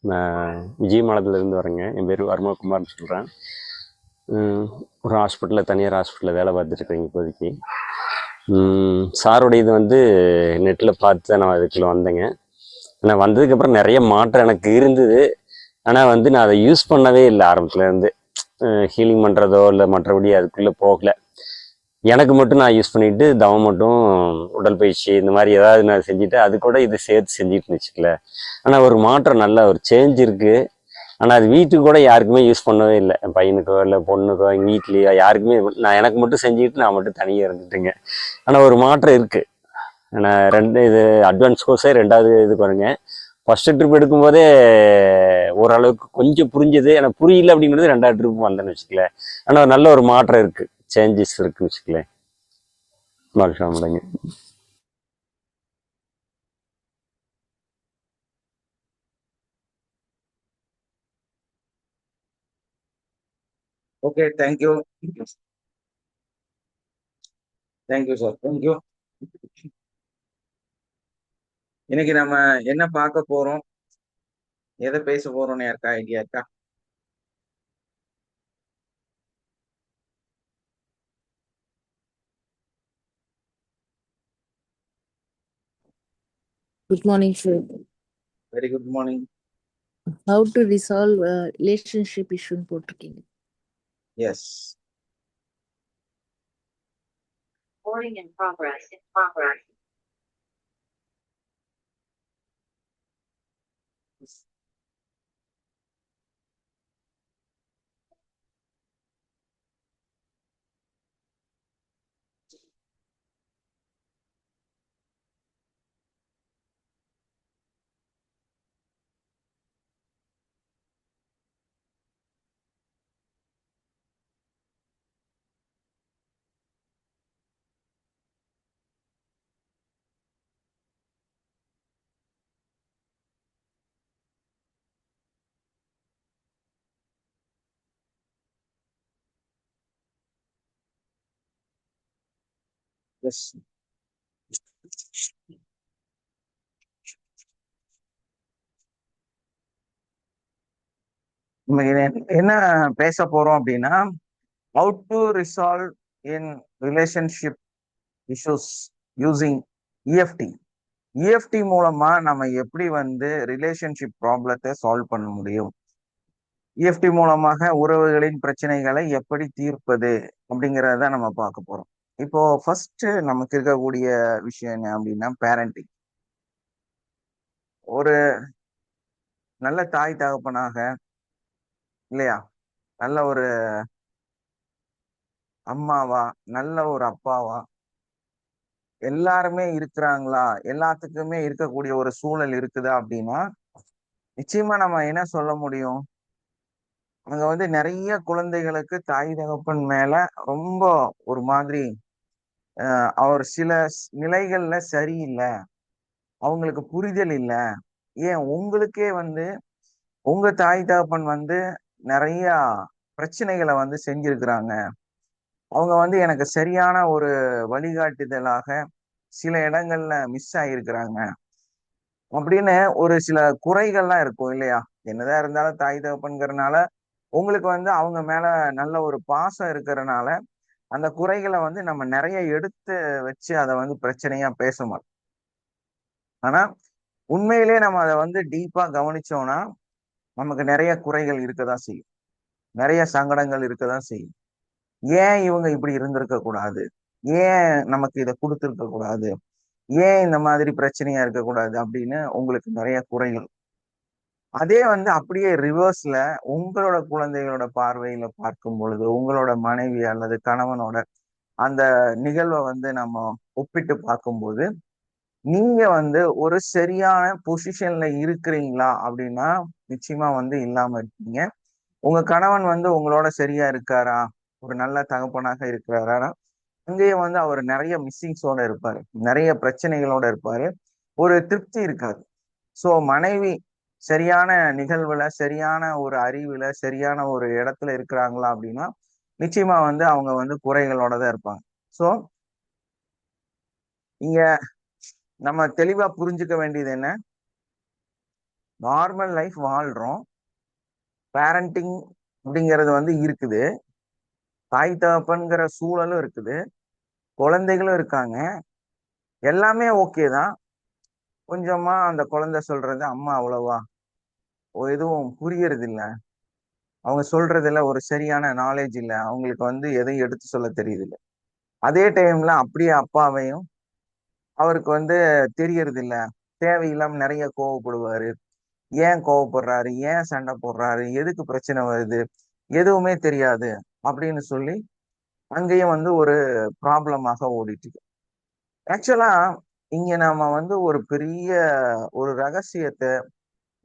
நான் விஜயமலத்துலேருந்து வரேங்க. என் பேர் வர்மகுமார்னு சொல்கிறேன். ஒரு ஹாஸ்பிட்டலில், தனியார் ஹாஸ்பிட்டலில் வேலை பார்த்துட்ருக்கேங்க இப்போதைக்கு. சாரோடைய இது வந்து நெட்டில் பார்த்து தான் நான் இதுக்குள்ளே வந்தேங்க. நான் வந்ததுக்கப்புறம் நிறைய மாற்றம் எனக்கு இருந்தது. ஆனால் வந்து நான் அதை யூஸ் பண்ணவே இல்லை ஆரம்பத்துலேருந்து. ஹீலிங் பண்ணுறதோ இல்லை மற்றபடி அதுக்குள்ளே போகலை. எனக்கு மட்டும் நான் யூஸ் பண்ணிட்டு தவம் மட்டும், உடற்பயிற்சி இந்த மாதிரி ஏதாவது நான் செஞ்சுட்டு அது கூட இது சேர்த்து செஞ்சுட்டு வச்சுக்கல. ஆனால் ஒரு மாற்றம், நல்ல ஒரு சேஞ்ச் இருக்குது. ஆனால் அது வீட்டுக்கு கூட யாருக்குமே யூஸ் பண்ணவே இல்லை. என் பையனுக்கோ இல்லை பொண்ணுக்கோ எங்கள் வீட்லேயோ யாருக்குமே. நான் எனக்கு மட்டும் செஞ்சுக்கிட்டு நான் மட்டும் தனியாக இருந்துட்டுங்க. ஆனால் ஒரு மாற்றம் இருக்குது. நான் இது அட்வான்ஸ் கோர்ஸே 2வது இது பாருங்க. ஃபஸ்ட்டு ட்ரிப் எடுக்கும்போதே ஓரளவுக்கு கொஞ்சம் புரிஞ்சது. எனக்கு புரியல அப்படிங்கிறது 2வது ட்ரிப் வந்தேன்னு வச்சுக்கல. ஆனால் நல்ல ஒரு மாற்றம் இருக்குது, சேஞ்சஸ் இருக்குன்னு வச்சுக்கலேன். வாழ்க்கை. Okay, thank you. Thank you sir, thank you. இன்னைக்கு நம்ம என்ன பார்க்க போறோம், எதை பேச போறோம்னு யாருக்கா ஐடியா இருக்கா? Good morning, sir. Very good morning. How to resolve relationship issue போட்டிருக்கீங்க. Yes. Recording in progress. In progress. Yes. என்ன பேச போறோம் அப்படின்னா, how to resolve in relationship issues using EFT. EFT மூலமா நம்ம எப்படி வந்து ரிலேஷன்ஷிப் ப்ராப்ளத்தை சால்வ் பண்ண முடியும், EFT மூலமாக உறவுகளின் பிரச்சனைகளை எப்படி தீர்ப்பது அப்படிங்கிறத நம்ம பார்க்க போறோம். இப்போ ஃபர்ஸ்ட் நமக்கு இருக்கக்கூடிய விஷயம் என்ன அப்படின்னா, பேரண்டிங். ஒரு நல்ல தாய் தகப்பனாக, இல்லையா, நல்ல ஒரு அம்மாவா, நல்ல ஒரு அப்பாவா எல்லாருமே இருக்கிறாங்களா, எல்லாத்துக்குமே இருக்கக்கூடிய ஒரு சூழல் இருக்குதா அப்படின்னா, நிச்சயமா நம்ம என்ன சொல்ல முடியும், அங்க வந்து நிறைய குழந்தைகளுக்கு தாய் தகப்பன் மேல ரொம்ப ஒரு மாதிரி அவர் சில நிலைகள்ல சரியில்லை, அவங்களுக்கு புரிதல் இல்லை. ஏன் உங்களுக்கே வந்து உங்க தாய் தகப்பன் வந்து நிறைய பிரச்சனைகளை வந்து செஞ்சிருக்கிறாங்க, அவங்க வந்து எனக்கு சரியான ஒரு வழிகாட்டுதலாக சில இடங்கள்ல மிஸ் ஆகியிருக்கிறாங்க அப்படின்னு ஒரு சில குறைகள்லாம் இருக்கும், இல்லையா? என்னதான் இருந்தாலும் தாய் தகப்பன்கிறனால உங்களுக்கு வந்து அவங்க மேல நல்ல ஒரு பாசம் இருக்கிறனால அந்த குறைகளை வந்து நம்ம நிறைய எடுத்து வச்சு அதை வந்து பிரச்சனையா பேச மாட்டோம். ஆனா உண்மையிலேயே நம்ம அதை வந்து டீப்பா கவனிச்சோம்னா நமக்கு நிறைய குறைகள் இருக்கதான் செய்யும், நிறைய சங்கடங்கள் இருக்கதான் செய்யும். ஏன் இவங்க இப்படி இருந்திருக்க கூடாது, ஏன் நமக்கு இதை கொடுத்துருக்க கூடாது, ஏன் இந்த மாதிரி பிரச்சனையா இருக்கக்கூடாது அப்படின்னு உங்களுக்கு நிறைய குறைகள். அதே வந்து அப்படியே ரிவர்ஸ்ல உங்களோட குழந்தைகளோட பார்வையில பார்க்கும் பொழுது, உங்களோட மனைவி அல்லது கணவனோட அந்த நிகழ்வை வந்து நம்ம ஒப்பிட்டு பார்க்கும்போது, நீங்க வந்து ஒரு சரியான பொசிஷன்ல இருக்கிறீங்களா அப்படின்னா நிச்சயமா வந்து இல்லாம இருக்கீங்க. உங்க கணவன் வந்து உங்களோட சரியா இருக்காரா, ஒரு நல்ல தகப்பனாக இருக்கிறாரா, அங்கேயே வந்து அவர் நிறைய மிஸ்ஸிங்ஸோட இருப்பாரு, நிறைய பிரச்சனைகளோட இருப்பாரு, ஒரு திருப்தி இருக்காது. சோ மனைவி சரியான நிகழ்வுல, சரியான ஒரு அறிவுல, சரியான ஒரு இடத்துல இருக்கிறாங்களா அப்படின்னா நிச்சயமா வந்து அவங்க வந்து குறைகளோட தான் இருப்பாங்க. சோ இங்க நம்ம தெளிவா புரிஞ்சுக்க வேண்டியது என்ன, நார்மல் லைஃப் வாழ்றோம். பேரண்டிங் அப்படிங்கிறது வந்து இருக்குது. தாய் தகப்பன்கிற சூழலும் இருக்குது. குழந்தைகளும் இருக்காங்க. எல்லாமே ஓகே தான். கொஞ்சமா அந்த குழந்தை சொல்றது அம்மா அவ்வளவா எதுவும் புரியறது இல்ல. அவங்க சொல்றதுல ஒரு சரியான நாலேஜ் இல்ல. அவங்களுக்கு வந்து எதையும் எடுத்து சொல்ல தெரியுது இல்ல. அதே டைம்ல அப்படியே அப்பாவையும் அவருக்கு வந்து தெரியறது இல்ல. தேவையில்லாம நிறைய கோவப்படுவாரு. ஏன் கோவப்படுறாரு? ஏன் சண்டை போடுறாரு? எதுக்கு பிரச்சனை வருது? எதுவுமே தெரியாது அப்படின்னு சொல்லி அங்கேயும் வந்து ஒரு ப்ராப்ளமாக ஓடிட்டு இருக்கு. ஆக்சுவலா இங்க நாம வந்து ஒரு பெரிய ஒரு ரகசியத்தை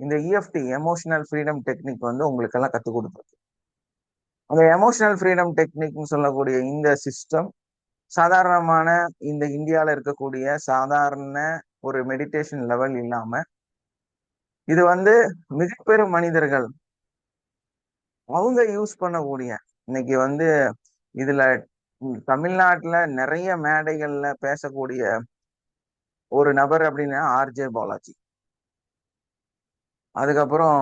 இந்த இஎஃப்டி எமோஷனல் ஃப்ரீடம் டெக்னிக் வந்து உங்களுக்கு எல்லாம் கத்துக் கொடுத்துருக்கு. அந்த எமோஷனல் ஃப்ரீடம் டெக்னிக்னு சொல்லக்கூடிய இந்த சிஸ்டம் சாதாரணமான இந்த இந்தியால இருக்கக்கூடிய சாதாரண ஒரு மெடிடேஷன் லெவல் இல்லாம இது வந்து மிகப்பெரும் மனிதர்கள் அவங்க யூஸ் பண்ணக்கூடிய இன்னைக்கு வந்து இதுல தமிழ்நாட்டுல நிறைய மேடைகள்ல பேசக்கூடிய ஒரு நபர் அப்படின்னா ஆர்ஜே பாலாஜி. அதுக்கப்புறம்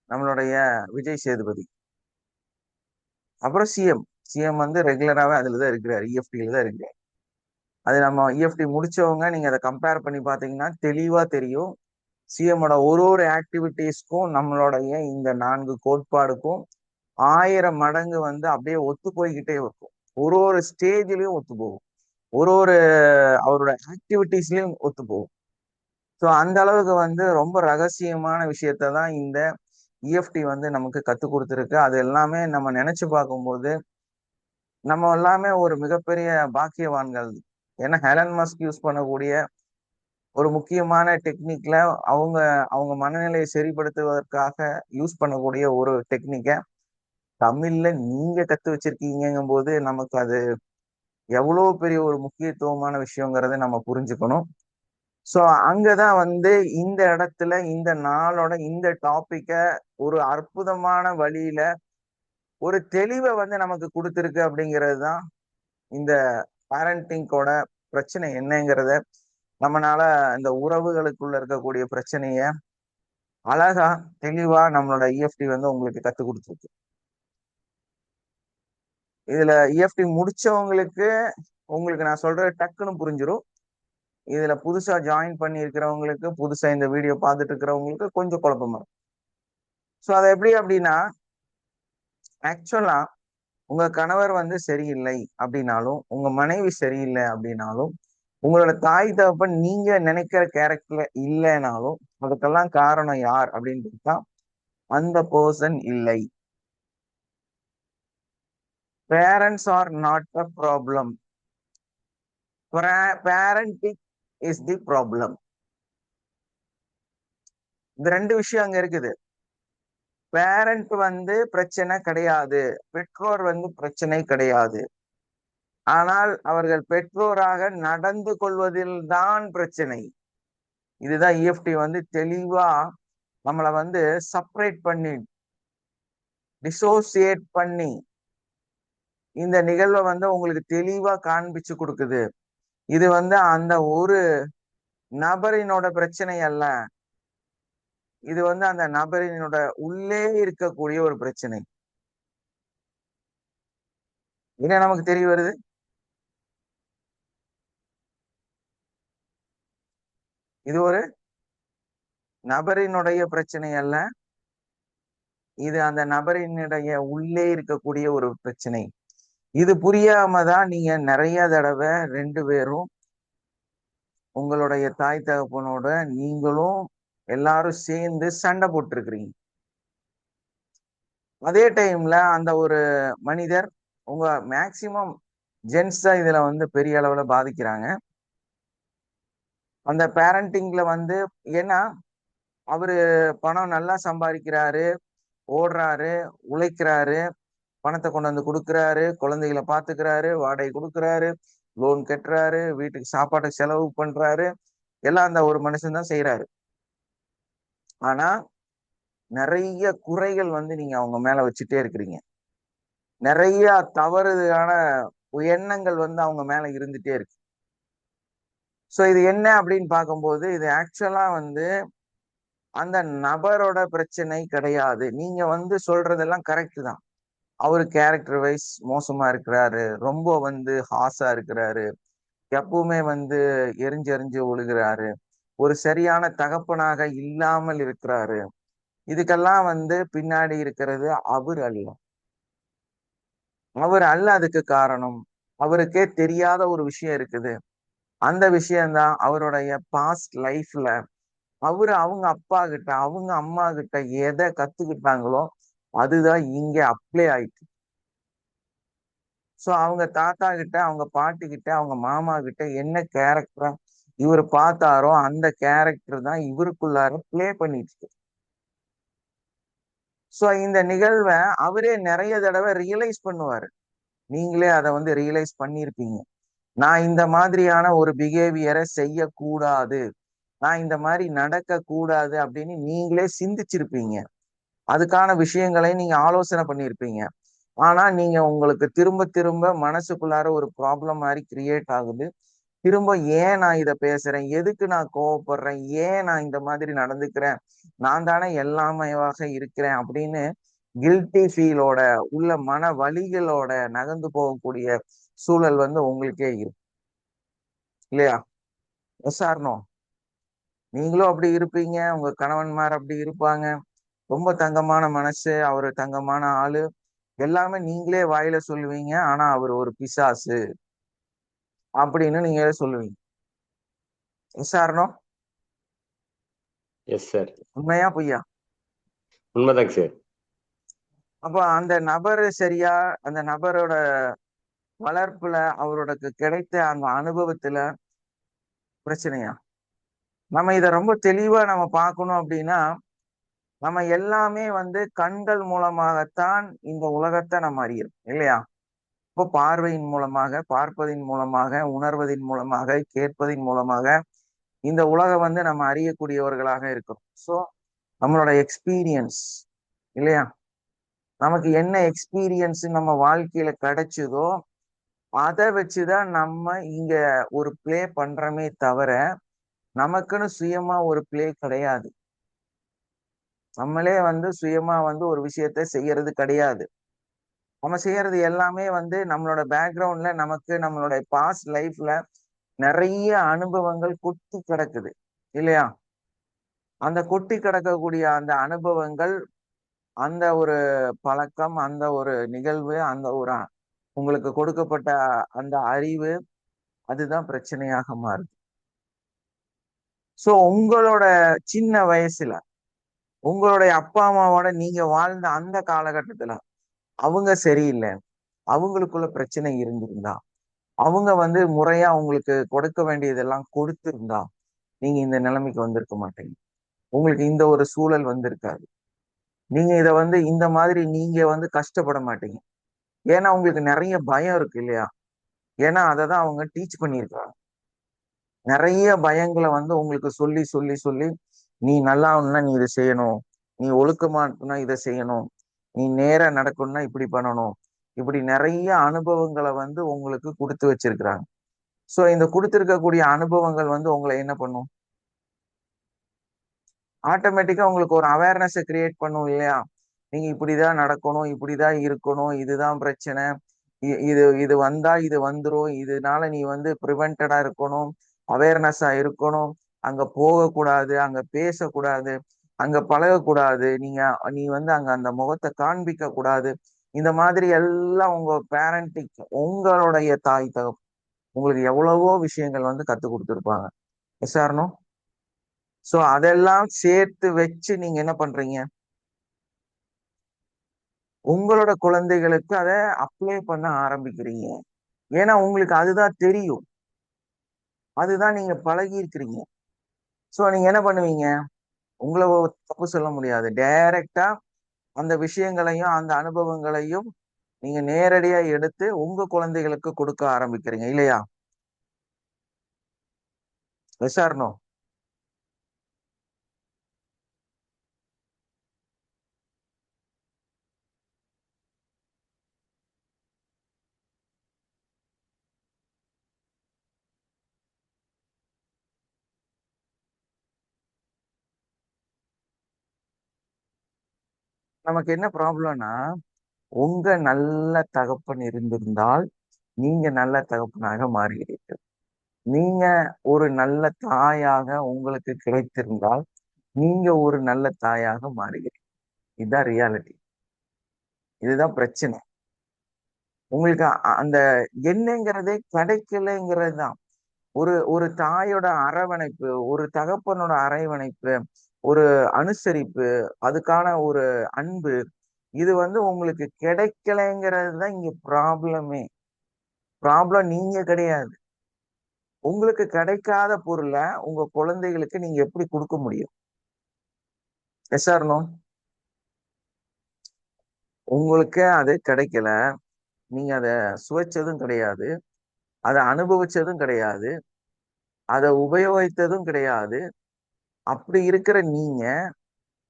நம்மளுடைய விஜய் சேதுபதி. அப்புறம் சிஎம் வந்து ரெகுலராகவே அதுலதான் இருக்கிறாரு. இஎஃப்டில தான் இருக்கிறாரு. அது நம்ம இஎஃப்டி முடிச்சவங்க நீங்க அதை கம்பேர் பண்ணி பாத்தீங்கன்னா தெளிவா தெரியும். சிஎம்மோட ஒரு ஆக்டிவிட்டீஸ்க்கும் நம்மளுடைய இந்த 4 கோட்பாடுக்கும் 1000 மடங்கு வந்து அப்படியே ஒத்து போய்கிட்டே இருக்கும். ஒரு ஸ்டேஜ்லயும் ஒத்து போகும். ஒரு அவரோட ஆக்டிவிட்டீஸ்லயும் ஒத்து போகும். ஸோ அந்த அளவுக்கு வந்து ரொம்ப ரகசியமான விஷயத்த தான் இந்த இஎஃப்டி வந்து நமக்கு கற்றுக் கொடுத்துருக்கு. அது எல்லாமே நம்ம நினைச்சு பார்க்கும்போது நம்ம எல்லாமே ஒரு மிகப்பெரிய பாக்கியவான்கள். ஏன்னா ஹெலன் மஸ்க் யூஸ் பண்ணக்கூடிய ஒரு முக்கியமான டெக்னிக்ல அவங்க அவங்க மனநிலையை சரிப்படுத்துவதற்காக யூஸ் பண்ணக்கூடிய ஒரு டெக்னிக்கை தமிழ்ல நீங்க கத்து வச்சிருக்கீங்கும் போது நமக்கு அது எவ்வளவு பெரிய ஒரு முக்கியத்துவமான விஷயங்கிறத நம்ம புரிஞ்சுக்கணும். ஸோ அங்கதான் வந்து இந்த இடத்துல இந்த நாளோட இந்த டாபிக்க ஒரு அற்புதமான வழியில ஒரு தெளிவை வந்து நமக்கு கொடுத்துருக்கு. அப்படிங்கிறது தான் இந்த பேரண்டிங்கோட பிரச்சனை என்னங்கிறத நம்மளால இந்த உறவுகளுக்குள்ள இருக்கக்கூடிய பிரச்சனைய அழகா தெளிவா நம்மளோட இஎஃப்டி வந்து உங்களுக்கு கத்துக் கொடுத்துருக்கு. இதுல இஎஃப்டி முடிச்சவங்களுக்கு உங்களுக்கு நான் சொல்றது டக்குன்னு புரிஞ்சிடும். இதுல புதுசா ஜாயின் பண்ணி இருக்கிறவங்களுக்கு, புதுசா இந்த வீடியோ பார்த்துட்டு இருக்கிறவங்களுக்கு கொஞ்சம் குழப்பமா இருக்கும். ஸோ அது எப்படி அப்படின்னா, ஆக்சுவலா உங்க கணவர் வந்து சரியில்லை அப்படின்னாலும், உங்க மனைவி சரியில்லை அப்படின்னாலும், உங்களோட தாய் தகப்பன் நீங்க நினைக்கிற கேரக்டர்ல இல்லைனாலும் அதுக்கெல்லாம் காரணம் யார் அப்படின்னு பார்த்தா அந்த பர்சன் இல்லை. Parents are not a problem. Parenting is the problem. இந்த 2 விஷயம் அங்க இருக்குது. பேரண்ட் வந்து பிரச்சனை கிடையாது, பெற்றோர் வந்து பிரச்சனை கிடையாது. ஆனால் அவர்கள் பெற்றோராக நடந்து கொள்வதில் தான் பிரச்சனை. இதுதான் இஎஃப்டி வந்து தெளிவா நம்மளை வந்து செப்பரேட் பண்ணி டிசோசியேட் பண்ணி இந்த நிகழ்வை வந்து உங்களுக்கு தெளிவா காண்பிச்சு கொடுக்குது. இது வந்து அந்த ஒரு நபரினோட பிரச்சனை அல்ல. இது வந்து அந்த நபரினோட உள்ளே இருக்கக்கூடிய ஒரு பிரச்சனை. என்ன நமக்கு தெரிய வருது? இது ஒரு நபரினுடைய பிரச்சனை அல்ல. இது அந்த நபரினுடைய உள்ளே இருக்கக்கூடிய ஒரு பிரச்சனை. இது புரியாம தான் நீங்க நிறைய தடவை 2 பேரும் உங்களுடைய தாய் தகப்பனோட நீங்களும் எல்லாரும் சேர்ந்து சண்டை போட்டுருக்கிறீங்க. அதே டைம்ல அந்த ஒரு மனிதர் உங்க மேக்சிமம் ஜென்ஸ் தான் இதுல வந்து பெரிய அளவுல பாதிக்கிறாங்க. அந்த பேரண்டிங்ல வந்து ஏன்னா அவரு பணம் நல்லா சம்பாதிக்கிறாரு, ஓடுறாரு, உழைக்கிறாரு, பணத்தை கொண்டு வந்து கொடுக்குறாரு, குழந்தைகளை பாத்துக்கிறாரு, வாடகை கொடுக்குறாரு, லோன் கட்டுறாரு, வீட்டுக்கு சாப்பாட்டுக்கு செலவு பண்றாரு, எல்லாம் அந்த ஒரு மனுஷன் தான் செய்யறாரு. ஆனா நிறைய குறைகள் வந்து நீங்க அவங்க மேல வச்சுட்டே இருக்கிறீங்க. நிறைய தவறுதான எண்ணங்கள் வந்து அவங்க மேல இருந்துட்டே இருக்கு. ஸோ இது என்ன அப்படின்னு பார்க்கும்போது இது ஆக்சுவலா வந்து அந்த நபரோட பிரச்சனை கிடையாது. நீங்க வந்து சொல்றதெல்லாம் கரெக்ட் தான். அவரு கேரக்டர் வைஸ் மோசமா இருக்கிறாரு, ரொம்ப வந்து ஹார்ஷா இருக்கிறாரு, எப்பவுமே வந்து எரிஞ்சு எரிஞ்சு விழுகிறாரு, ஒரு சரியான தகப்பனாக இல்லாமல் இருக்கிறாரு. இதுக்கெல்லாம் வந்து பின்னாடி இருக்கிறது அவர் அல்ல. அவர் அல்ல அதுக்கு காரணம். அவருக்கே தெரியாத ஒரு விஷயம் இருக்குது. அந்த விஷயம்தான் அவருடைய பாஸ்ட் லைஃப்ல அவரு அவங்க அப்பா கிட்ட, அவங்க அம்மா கிட்ட எதை கத்துக்கிட்டாங்களோ அதுதான் இங்க அப்ளை ஆயிட்டு. சோ அவங்க தாத்தா கிட்ட, அவங்க பாட்டி கிட்ட, அவங்க மாமா கிட்ட என்ன கேரக்டரா இவர் பார்த்தாரோ அந்த கேரக்டர் தான் இவருக்குள்ளார பிளே பண்ணிட்டு இருக்கு. சோ இந்த நிகழ்வை அவரே நிறைய தடவை ரியலைஸ் பண்ணுவாரு. நீங்களே அதை வந்து ரியலைஸ் பண்ணியிருப்பீங்க. நான் இந்த மாதிரியான ஒரு பிஹேவியரை செய்யக்கூடாது, நான் இந்த மாதிரி நடக்க கூடாது அப்படின்னு நீங்களே சிந்திச்சிருப்பீங்க. அதுக்கான விஷயங்களை நீங்க ஆலோசனை பண்ணியிருப்பீங்க. ஆனா நீங்க உங்களுக்கு திரும்ப திரும்ப மனசுக்குள்ளார ஒரு ப்ராப்ளம் மாதிரி கிரியேட் ஆகுது. திரும்ப ஏன் நான் இதை பேசுறேன், எதுக்கு நான் கோவப்படுறேன், ஏன் நான் இந்த மாதிரி நடந்துக்கிறேன், நான் தானே எல்லாமேவாக இருக்கிறேன் அப்படின்னு கில்ட்டி ஃபீலோட உள்ள மன வலிகளோட நகர்ந்து போகக்கூடிய சூழல் வந்து உங்களுக்கே இருக்கு இல்லையா? Yes or no? நீங்களும் அப்படி இருப்பீங்க, உங்க கணவன்மார் அப்படி இருப்பாங்க. ரொம்ப தங்கமான மனசு, அவரு தங்கமான ஆளு, எல்லாமே நீங்களே வாயில சொல்லுவீங்க. ஆனா அவர் ஒரு பிசாசு அப்படின்னு நீங்க சொல்லுவீங்க. Yes or no? Yes sir. உண்மையா பொய்யா? உண்மைதாங்க சார். அப்ப அந்த நபரு சரியா, அந்த நபரோட வளர்ப்புல அவரோட கிடைத்த அந்த அனுபவத்துல பிரச்சனையா? நம்ம இத ரொம்ப தெளிவா நம்ம பார்க்கணும் அப்படின்னா, நம்ம எல்லாமே வந்து கண்கள் மூலமாகத்தான் இந்த உலகத்தை நம்ம அறியறோம் இல்லையா? இப்போ பார்வையின் மூலமாக, பார்ப்பதின் மூலமாக, உணர்வதின் மூலமாக, கேட்பதின் மூலமாக இந்த உலகம் வந்து நம்ம அறியக்கூடியவர்களாக இருக்கிறோம். ஸோ நம்மளோட எக்ஸ்பீரியன்ஸ் இல்லையா? நமக்கு என்ன எக்ஸ்பீரியன்ஸ் நம்ம வாழ்க்கையில கிடைச்சதோ அதை வச்சுதான் நம்ம இங்க ஒரு பிளே பண்றோமே தவிர, நமக்குன்னு சுயமா ஒரு பிளே கிடையாது. நம்மளே வந்து சுயமா வந்து ஒரு விஷயத்த செய்யறது கிடையாது. நம்ம செய்யறது எல்லாமே வந்து நம்மளோட பேக்ரவுண்ட்ல நமக்கு நம்மளோட பாஸ்ட் லைஃப்ல நிறைய அனுபவங்கள் கொட்டி கிடக்குது இல்லையா? அந்த கொட்டி கிடக்கக்கூடிய அந்த அனுபவங்கள், அந்த ஒரு பழக்கம், அந்த ஒரு நிகழ்வு, அந்த ஒரு உங்களுக்கு கொடுக்கப்பட்ட அந்த அறிவு, அதுதான் பிரச்சனையாக மாறுது. சோ உங்களோட சின்ன வயசுல உங்களுடைய அப்பா அம்மாவோட நீங்க வாழ்ந்த அந்த காலகட்டத்துல அவங்க சரியில்லை, அவங்களுக்குள்ள பிரச்சனை இருந்திருந்தா, அவங்க வந்து முறையா உங்களுக்கு கொடுக்க வேண்டியதெல்லாம் கொடுத்திருந்தா நீங்க இந்த நிலைமைக்கு வந்திருக்க மாட்டீங்க. உங்களுக்கு இந்த ஒரு சூழல் வந்திருக்காது. நீங்க இத வந்து இந்த மாதிரி நீங்க வந்து கஷ்டப்பட மாட்டீங்க. ஏன்னா உங்களுக்கு நிறைய பயம் இருக்கு இல்லையா? ஏன்னா அததான் அவங்க டீச் பண்ணியிருக்காங்க. நிறைய பயங்களை வந்து உங்களுக்கு சொல்லி சொல்லி சொல்லி, நீ நல்லா ஆகணும்னா நீ இதை செய்யணும், நீ ஒழுக்கமா இருக்கணும்னா இதை செய்யணும், நீ நேரா நடக்கணும்னா இப்படி பண்ணணும், இப்படி நிறைய அனுபவங்களை வந்து உங்களுக்கு கொடுத்து வச்சிருக்கிறாங்க. சோ இந்த கொடுத்திருக்கக்கூடிய அனுபவங்கள் வந்து உங்களை என்ன பண்ணும்? ஆட்டோமேட்டிக்கா உங்களுக்கு ஒரு அவேர்னஸை கிரியேட் பண்ணும் இல்லையா? நீங்க இப்படிதான் நடக்கணும், இப்படிதான் இருக்கணும், இதுதான் பிரச்சனை, இது இது வந்தா இது வந்துரும், இதனால நீ வந்து ப்ரிவென்டடா இருக்கணும், அவேர்னஸா இருக்கணும், அங்க போகக்கூடாது, அங்க பேசக்கூடாது, அங்க பழகக்கூடாது, நீ வந்து அங்க அந்த முகத்தை காண்பிக்க கூடாது. இந்த மாதிரி எல்லாம் உங்க பேரண்டிங், உங்களுடைய தாய் தகப்பன் உங்களுக்கு எவ்வளவோ விஷயங்கள் வந்து கத்து கொடுத்துருப்பாங்க. S or no? சோ அதெல்லாம் சேர்த்து வச்சு நீங்க என்ன பண்றீங்க? உங்களோட குழந்தைகளுக்கு அதை அப்ளை பண்ண ஆரம்பிக்கிறீங்க. ஏன்னா உங்களுக்கு அதுதான் தெரியும், அதுதான் நீங்க பழகி இருக்கிறீங்க. சோ நீங்க என்ன பண்ணுவீங்க? உங்களை தப்பு சொல்ல முடியாது. டைரக்டா அந்த விஷயங்களையும் அந்த அனுபவங்களையும் நீங்க நேரடியா எடுத்து உங்க குழந்தைகளுக்கு கொடுக்க ஆரம்பிக்கிறீங்க இல்லையா? Yes or no? நமக்கு என்ன ப்ராப்ளம்னா, உங்க நல்ல தகப்பன் இருந்திருந்தால் நீங்க நல்ல தகப்பனாக மாறுகிறீர்கள். நீங்க ஒரு நல்ல தாயாக உங்களுக்கு கிடைத்திருந்தால் நீங்க ஒரு நல்ல தாயாக மாறுகிறீர்கள். இதுதான் ரியாலிட்டி. இதுதான் பிரச்சனை. உங்களுக்கு அந்த எண்ணங்கிறதே கிடைக்கலைங்கிறது தான். ஒரு ஒரு தாயோட அரவணைப்பு, ஒரு தகப்பனோட அரவணைப்பு, ஒரு அனுசரிப்பு, அதுக்கான ஒரு அன்பு, இது வந்து உங்களுக்கு கிடைக்கலைங்கிறது தான் இங்க ப்ராப்ளமே. ப்ராப்ளம் நீங்க கிடையாது. உங்களுக்கு கிடைக்காத பொருள உங்க குழந்தைகளுக்கு நீங்க எப்படி கொடுக்க முடியும்? Yes or no? உங்களுக்கு அது கிடைக்கல. நீங்க அத சுவைச்சதும் கிடையாது. அத அனுபவிச்சதும் கிடையாது. அத உபயோகித்ததும் கிடையாது. அப்படி இருக்கிற நீங்க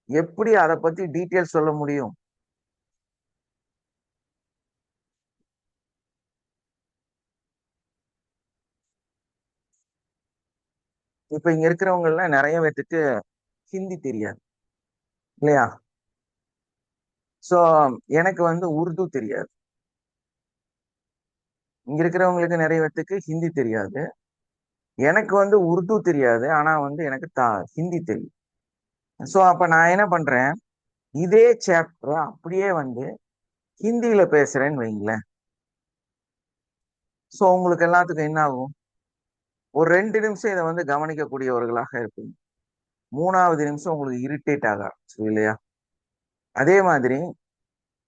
எப்படி அத பத்தி டீட்டெயில் சொல்ல முடியும்? இப்ப இங்க இருக்கிறவங்க எல்லாம் நிறைய பேத்துக்கு ஹிந்தி தெரியாது இல்லையா? சோ எனக்கு வந்து உருது தெரியாது. இங்க இருக்கிறவங்களுக்கு நிறைய பேத்துக்கு ஹிந்தி தெரியாது. எனக்கு வந்து உருது தெரியாது. ஆனா வந்து எனக்கு ஹிந்தி தெரியும். சோ அப்ப நான் என்ன பண்றேன், இதே சாப்டர் அப்படியே வந்து ஹிந்தியில பேசுறேன்னு வைங்களேன். சோ உங்களுக்கு எல்லாத்துக்கும் என்ன ஆகும்? ஒரு 2 நிமிஷம் இதை வந்து கவனிக்கக்கூடியவர்களாக இருப்பீங்க. 3வது நிமிஷம் உங்களுக்கு இரிட்டேட் ஆக ஆரம்பிச்சிடும் இல்லையா? அதே மாதிரி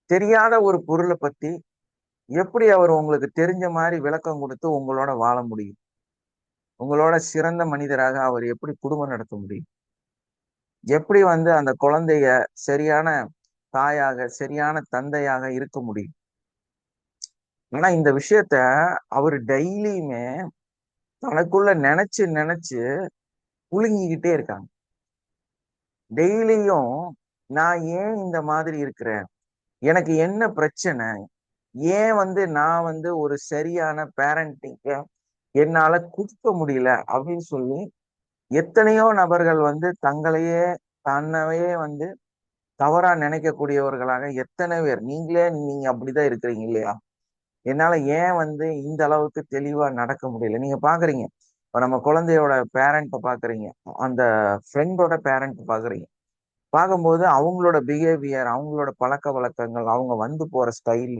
தெரியாத ஒரு பொருளை பத்தி எப்படி அவர் உங்களுக்கு தெரிஞ்ச மாதிரி விளக்கம் கொடுத்து உங்களோட வாழ முடியும்? உங்களோட சிறந்த மனிதராக அவர் எப்படி குடும்பம் நடத்த முடியும்? எப்படி வந்து அந்த குழந்தைய சரியான தாயாக, சரியான தந்தையாக இருக்க முடியும்? ஆனா இந்த விஷயத்த அவர் டெய்லியுமே தனக்குள்ள நினைச்சு நினைச்சு புழுங்கிக்கிட்டே இருக்காங்க. டெய்லியும் நான் ஏன் இந்த மாதிரி இருக்கிறேன், எனக்கு என்ன பிரச்சனை, ஏன் வந்து நான் வந்து ஒரு சரியான பேரண்டிங்க என்னால கொடுக்க முடியல அப்படின்னு சொல்லி எத்தனையோ நபர்கள் வந்து தங்களையே தன்னையே வந்து தவறா நினைக்கக்கூடியவர்களாக எத்தனை பேர், நீங்க அப்படிதான் இருக்கிறீங்க இல்லையா? என்னால ஏன் வந்து இந்த அளவுக்கு தெளிவா நடக்க முடியல? நீங்க பாக்குறீங்க, இப்ப நம்ம குழந்தையோட பேரண்ட்டை பாக்குறீங்க, அந்த ஃப்ரெண்டோட பேரண்ட் பாக்குறீங்க. பார்க்கும்போது அவங்களோட பிஹேவியர், அவங்களோட பழக்க வழக்கங்கள், அவங்க வந்து போற ஸ்டைல்,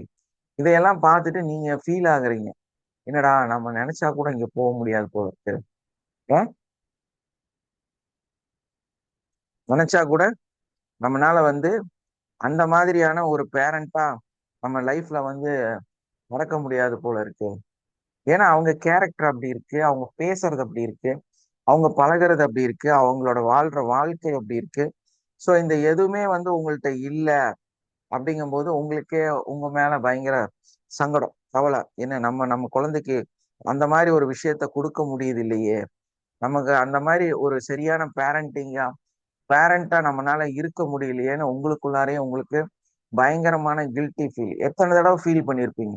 இதையெல்லாம் பார்த்துட்டு நீங்க ஃபீல் ஆகுறீங்க. என்னடா நம்ம நினைச்சா கூட இங்க போக முடியாது போல இருக்கு. ஏன் நினைச்சா கூட நம்மனால வந்து அந்த மாதிரியான ஒரு பேரண்டா நம்ம லைஃப்ல வந்து நடக்க முடியாது போல இருக்கு. ஏன்னா அவங்க கேரக்டர் அப்படி இருக்கு, அவங்க பேசுறது அப்படி இருக்கு, அவங்க பழகுறது அப்படி இருக்கு, அவங்களோட வாழ்ற வாழ்க்கை அப்படி இருக்கு. சோ இந்த எதுவுமே வந்து உங்கள்ட்ட இல்ல அப்படிங்கும்போது உங்களுக்கே உங்க மேல பயங்கர சங்கடம், கவலை. என்ன நம்ம நம்ம குழந்தைக்கு அந்த மாதிரி ஒரு விஷயத்த கொடுக்க முடியுது இல்லையே, நமக்கு அந்த மாதிரி ஒரு சரியான பேரண்டா நம்மளால இருக்க முடியலையேன்னு உங்களுக்குள்ளாரே உங்களுக்கு பயங்கரமான கில்ட்டி ஃபீல். எத்தனை தடவை ஃபீல் பண்ணியிருப்பீங்க?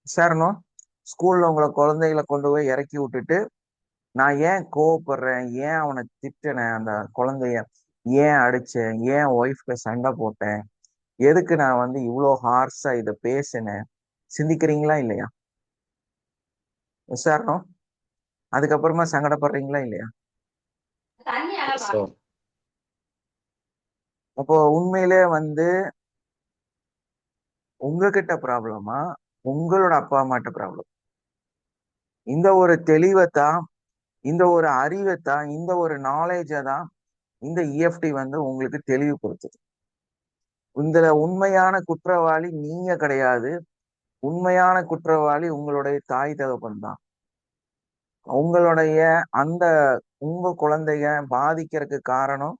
சேரணும். ஸ்கூல்ல உங்களை குழந்தைகளை கொண்டு போய் இறக்கி விட்டுட்டு நான் ஏன் கோவப்படுறேன், ஏன் அவனை திட்டினேன், அந்த குழந்தைய ஏன் அடிச்சேன், ஏன் ஒய்ஃப்க்கு சண்டை போட்டேன், எதுக்கு நான் வந்து இவ்வளோ ஹார்ஸா இதை பேசினேன், சிந்திக்கிறீங்களா இல்லையா? விசாரணம். அதுக்கப்புறமா சங்கடப்படுறீங்களா இல்லையா? So, அப்போ உண்மையிலே வந்து உங்ககிட்ட ப்ராப்ளமா, உங்களோட அப்பா அம்மாட்ட ப்ராப்ளம்? இந்த ஒரு தெளிவைத்தான், இந்த ஒரு அறிவைத்தான், இந்த ஒரு நாலேஜை தான் இந்த இஎஃப்டி வந்து உங்களுக்கு தெளிவுபடுத்துது. இந்த உண்மையான குற்றவாளி நீங்க கிடையாது. உண்மையான குற்றவாளி உங்களுடைய தாய் தகப்பன் தான். உங்களுடைய அந்த உங்க குழந்தைய பாதிக்கிறதுக்கு காரணம்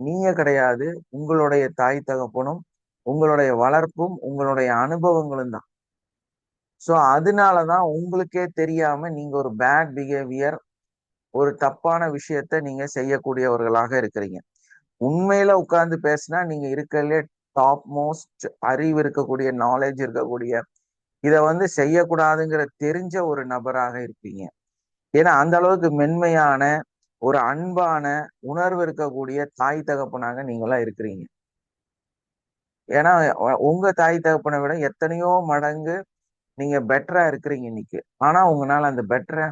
நீங்க கிடையாது, உங்களுடைய தாய் தகப்பனும் உங்களுடைய வளர்ப்பும் உங்களுடைய அனுபவங்களும் தான். சோ அதனாலதான் உங்களுக்கே தெரியாம நீங்க ஒரு பேட் பிஹேவியர், ஒரு தப்பான விஷயத்த நீங்க செய்யக்கூடியவர்களாக இருக்கிறீங்க. உண்மையில உட்கார்ந்து பேசினா நீங்க இருக்கறதுலே டாப் மோஸ்ட் அறிவு இருக்கக்கூடிய, நாலேஜ் இருக்கக்கூடிய, இத வந்து செய்யக்கூடாதுங்கிற தெரிஞ்ச ஒரு நபராக இருப்பீங்க. ஏன்னா அந்த அளவுக்கு மென்மையான ஒரு அன்பான உணர்வு இருக்கக்கூடிய தாய் தகப்பனாக நீங்களா இருக்கிறீங்க. ஏன்னா உங்க தாய் தகப்பனை விட எத்தனையோ மடங்கு நீங்க பெட்டரா இருக்கிறீங்க இன்னைக்கு. ஆனா உங்களால அந்த பெட்டரை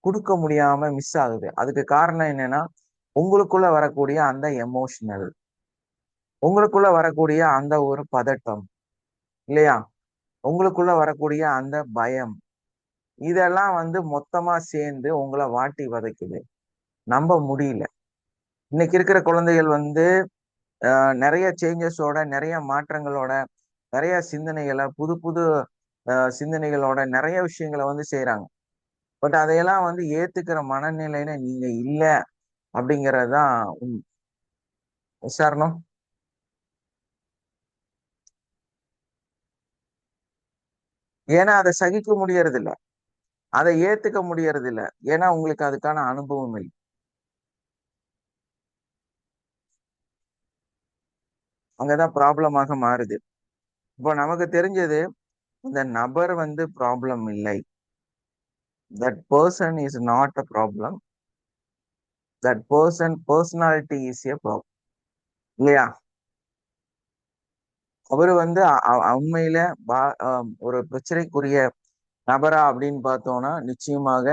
கொடுக்க முடியாம மிஸ் ஆகுது. அதுக்கு காரணம் என்னன்னா, உங்களுக்குள்ள வரக்கூடிய அந்த எமோஷனல், உங்களுக்குள்ள வரக்கூடிய அந்த ஒரு பதட்டம் இல்லையா? உங்களுக்குள்ள வரக்கூடிய அந்த பயம், இதெல்லாம் மொத்தமா சேர்ந்து உங்களை வாட்டி வதைக்குது. நம்ப முடியல. இன்னைக்கு இருக்கிற குழந்தைகள் நிறைய சேஞ்சஸோட, நிறைய மாற்றங்களோட, நிறைய சிந்தனைகளை, புது புது சிந்தனைகளோட நிறைய விஷயங்களை செய்யறாங்க. பட் அதையெல்லாம் ஏத்துக்கிற மனநிலையில நீங்க இல்ல அப்படிங்கறதுதான் விசாரணம். ஏன்னா அதை சகிக்க முடியறது இல்ல, அதை ஏத்துக்க முடியறது இல்ல. ஏன்னா உங்களுக்கு அதுக்கான அனுபவம் இல்லை. அங்கதான் ப்ராப்ளமாக மாறுது. இப்போ நமக்கு தெரிஞ்சது, இந்த நபர் ப்ராப்ளம் இல்லை. That person is not a problem. That personality is a problem இல்லையா? அவரு உண்மையில ஒரு பிரச்சனைக்குரிய நபரா அப்படின்னு பார்த்தோம்னா, நிச்சயமாக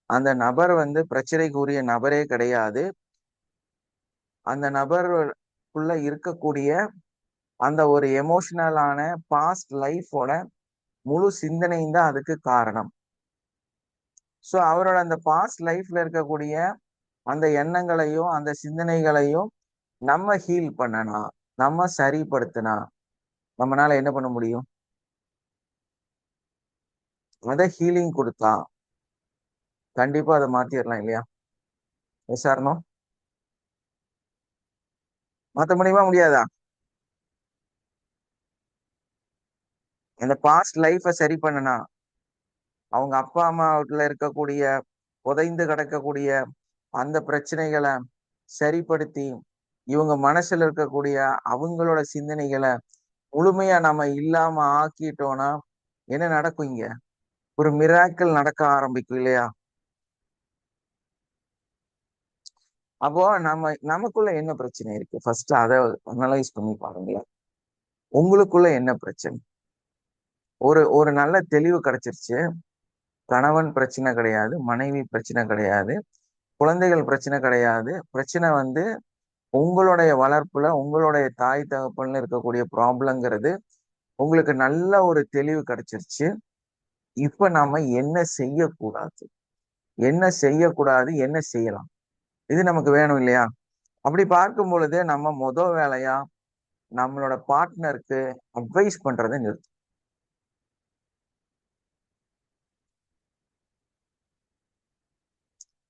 அந்த நபர் பிரச்சனைக்குரிய நபரே கிடையாது. அந்த நபருக்குள்ள இருக்கக்கூடிய அந்த ஒரு எமோஷனலான பாஸ்ட் லைஃபோட முழு சிந்தனையும் தான் அதுக்கு காரணம். ஸோ அவரோட அந்த பாஸ்ட் லைஃப்ல இருக்கக்கூடிய அந்த எண்ணங்களையும் அந்த சிந்தனைகளையும் நம்ம ஹீல் பண்ணனா, நம்ம சரிப்படுத்தினா, நம்மளால என்ன பண்ண முடியும்? அதை ஹீலிங் கொடுத்தா கண்டிப்பா அதை மாத்திரலாம் இல்லையா? விசாரணம் மாத்த முடியுமா முடியாதா? இந்த பாஸ்ட் லைஃபை சரி பண்ணனா, அவங்க அப்பா அம்மா வீட்டுல இருக்கக்கூடிய புதைந்து கிடக்கக்கூடிய அந்த பிரச்சனைகளை சரிப்படுத்தி, இவங்க மனசுல இருக்கக்கூடிய அவங்களோட சிந்தனைகளை முழுமையா நம்ம இல்லாம ஆக்கிட்டோம்னா என்ன நடக்கும்? இங்க ஒரு மிராக்கிள் நடக்க ஆரம்பிக்கும் இல்லையா? அப்போ நமக்குள்ள என்ன பிரச்சனை இருக்கு? ஃபர்ஸ்ட் அதை அனலைஸ் பண்ணி பாருங்களேன். உங்களுக்குள்ள என்ன பிரச்சனை? ஒரு நல்ல தெளிவு கிடைச்சிருச்சு. கணவன் பிரச்சனை கிடையாது, மனைவி பிரச்சனை கிடையாது, குழந்தைகள் பிரச்சனை கிடையாது. பிரச்சனை உங்களுடைய வளர்ப்புல, உங்களுடைய தாய் தகப்பன்ல இருக்கக்கூடிய ப்ராப்ளம்ங்கிறது உங்களுக்கு நல்ல ஒரு தெளிவு கிடைச்சிருச்சு. இப்ப நாம என்ன செய்யக்கூடாது, என்ன செய்யக்கூடாது, என்ன செய்யலாம், இது நமக்கு வேணும் இல்லையா? அப்படி பார்க்கும் பொழுது நம்ம முதல் வேலையா நம்மளோட பார்ட்னருக்கு அட்வைஸ் பண்றதை நிறுத்தும்.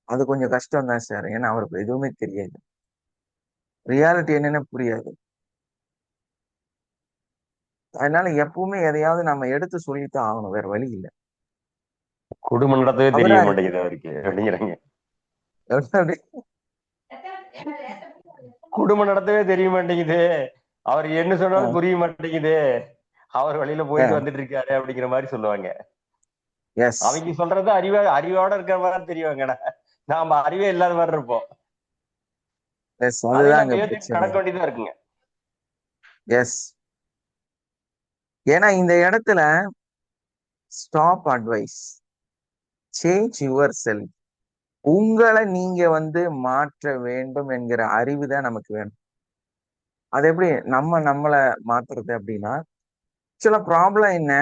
அது கொஞ்சம் கஷ்டம் தான் சார். ஏன்னா அவருக்கு எதுவுமே தெரியாது, ரியாலிட்டி என்னன்னு புரியாது. அதனால எப்பவுமே எதையாவது நம்ம எடுத்து சொல்லித்தான் ஆகணும், வேற வழி இல்லை. குடும்பம் நடத்தவே தெரிய அவரா மாட்டேங்குது அவருக்கு அப்படிங்கிறாங்க. குடும்பம் நடத்தவே தெரிய மாட்டேங்குது, அவருக்கு என்ன சொன்னாலும் புரிய மாட்டேங்குது, அவர் வழியில போயிட்டு வந்துட்டு இருக்காரு அப்படிங்கிற மாதிரி சொல்லுவாங்க. எஸ், அவங்க சொல்றது அறிவோட இருக்கிற மாதிரி தெரியுவாங்க, நாம அறிவே இல்லாத மாதிரி இருப்போம். எஸ், அதை அதுதான் நம்ம இங்க ஏத்துட்டு பிரச்சனை. கடக்க வேண்டியதா இருக்குங்க. எஸ், ஏன்னா இந்த இடத்துல stop advice, change your self. உங்களை நீங்க மாற்ற வேண்டும் என்கிற அறிவு தான் நமக்கு வேணும். அது எப்படி நம்மளை மாத்துறது அப்படின்னா, சில ப்ராப்ளம் என்ன,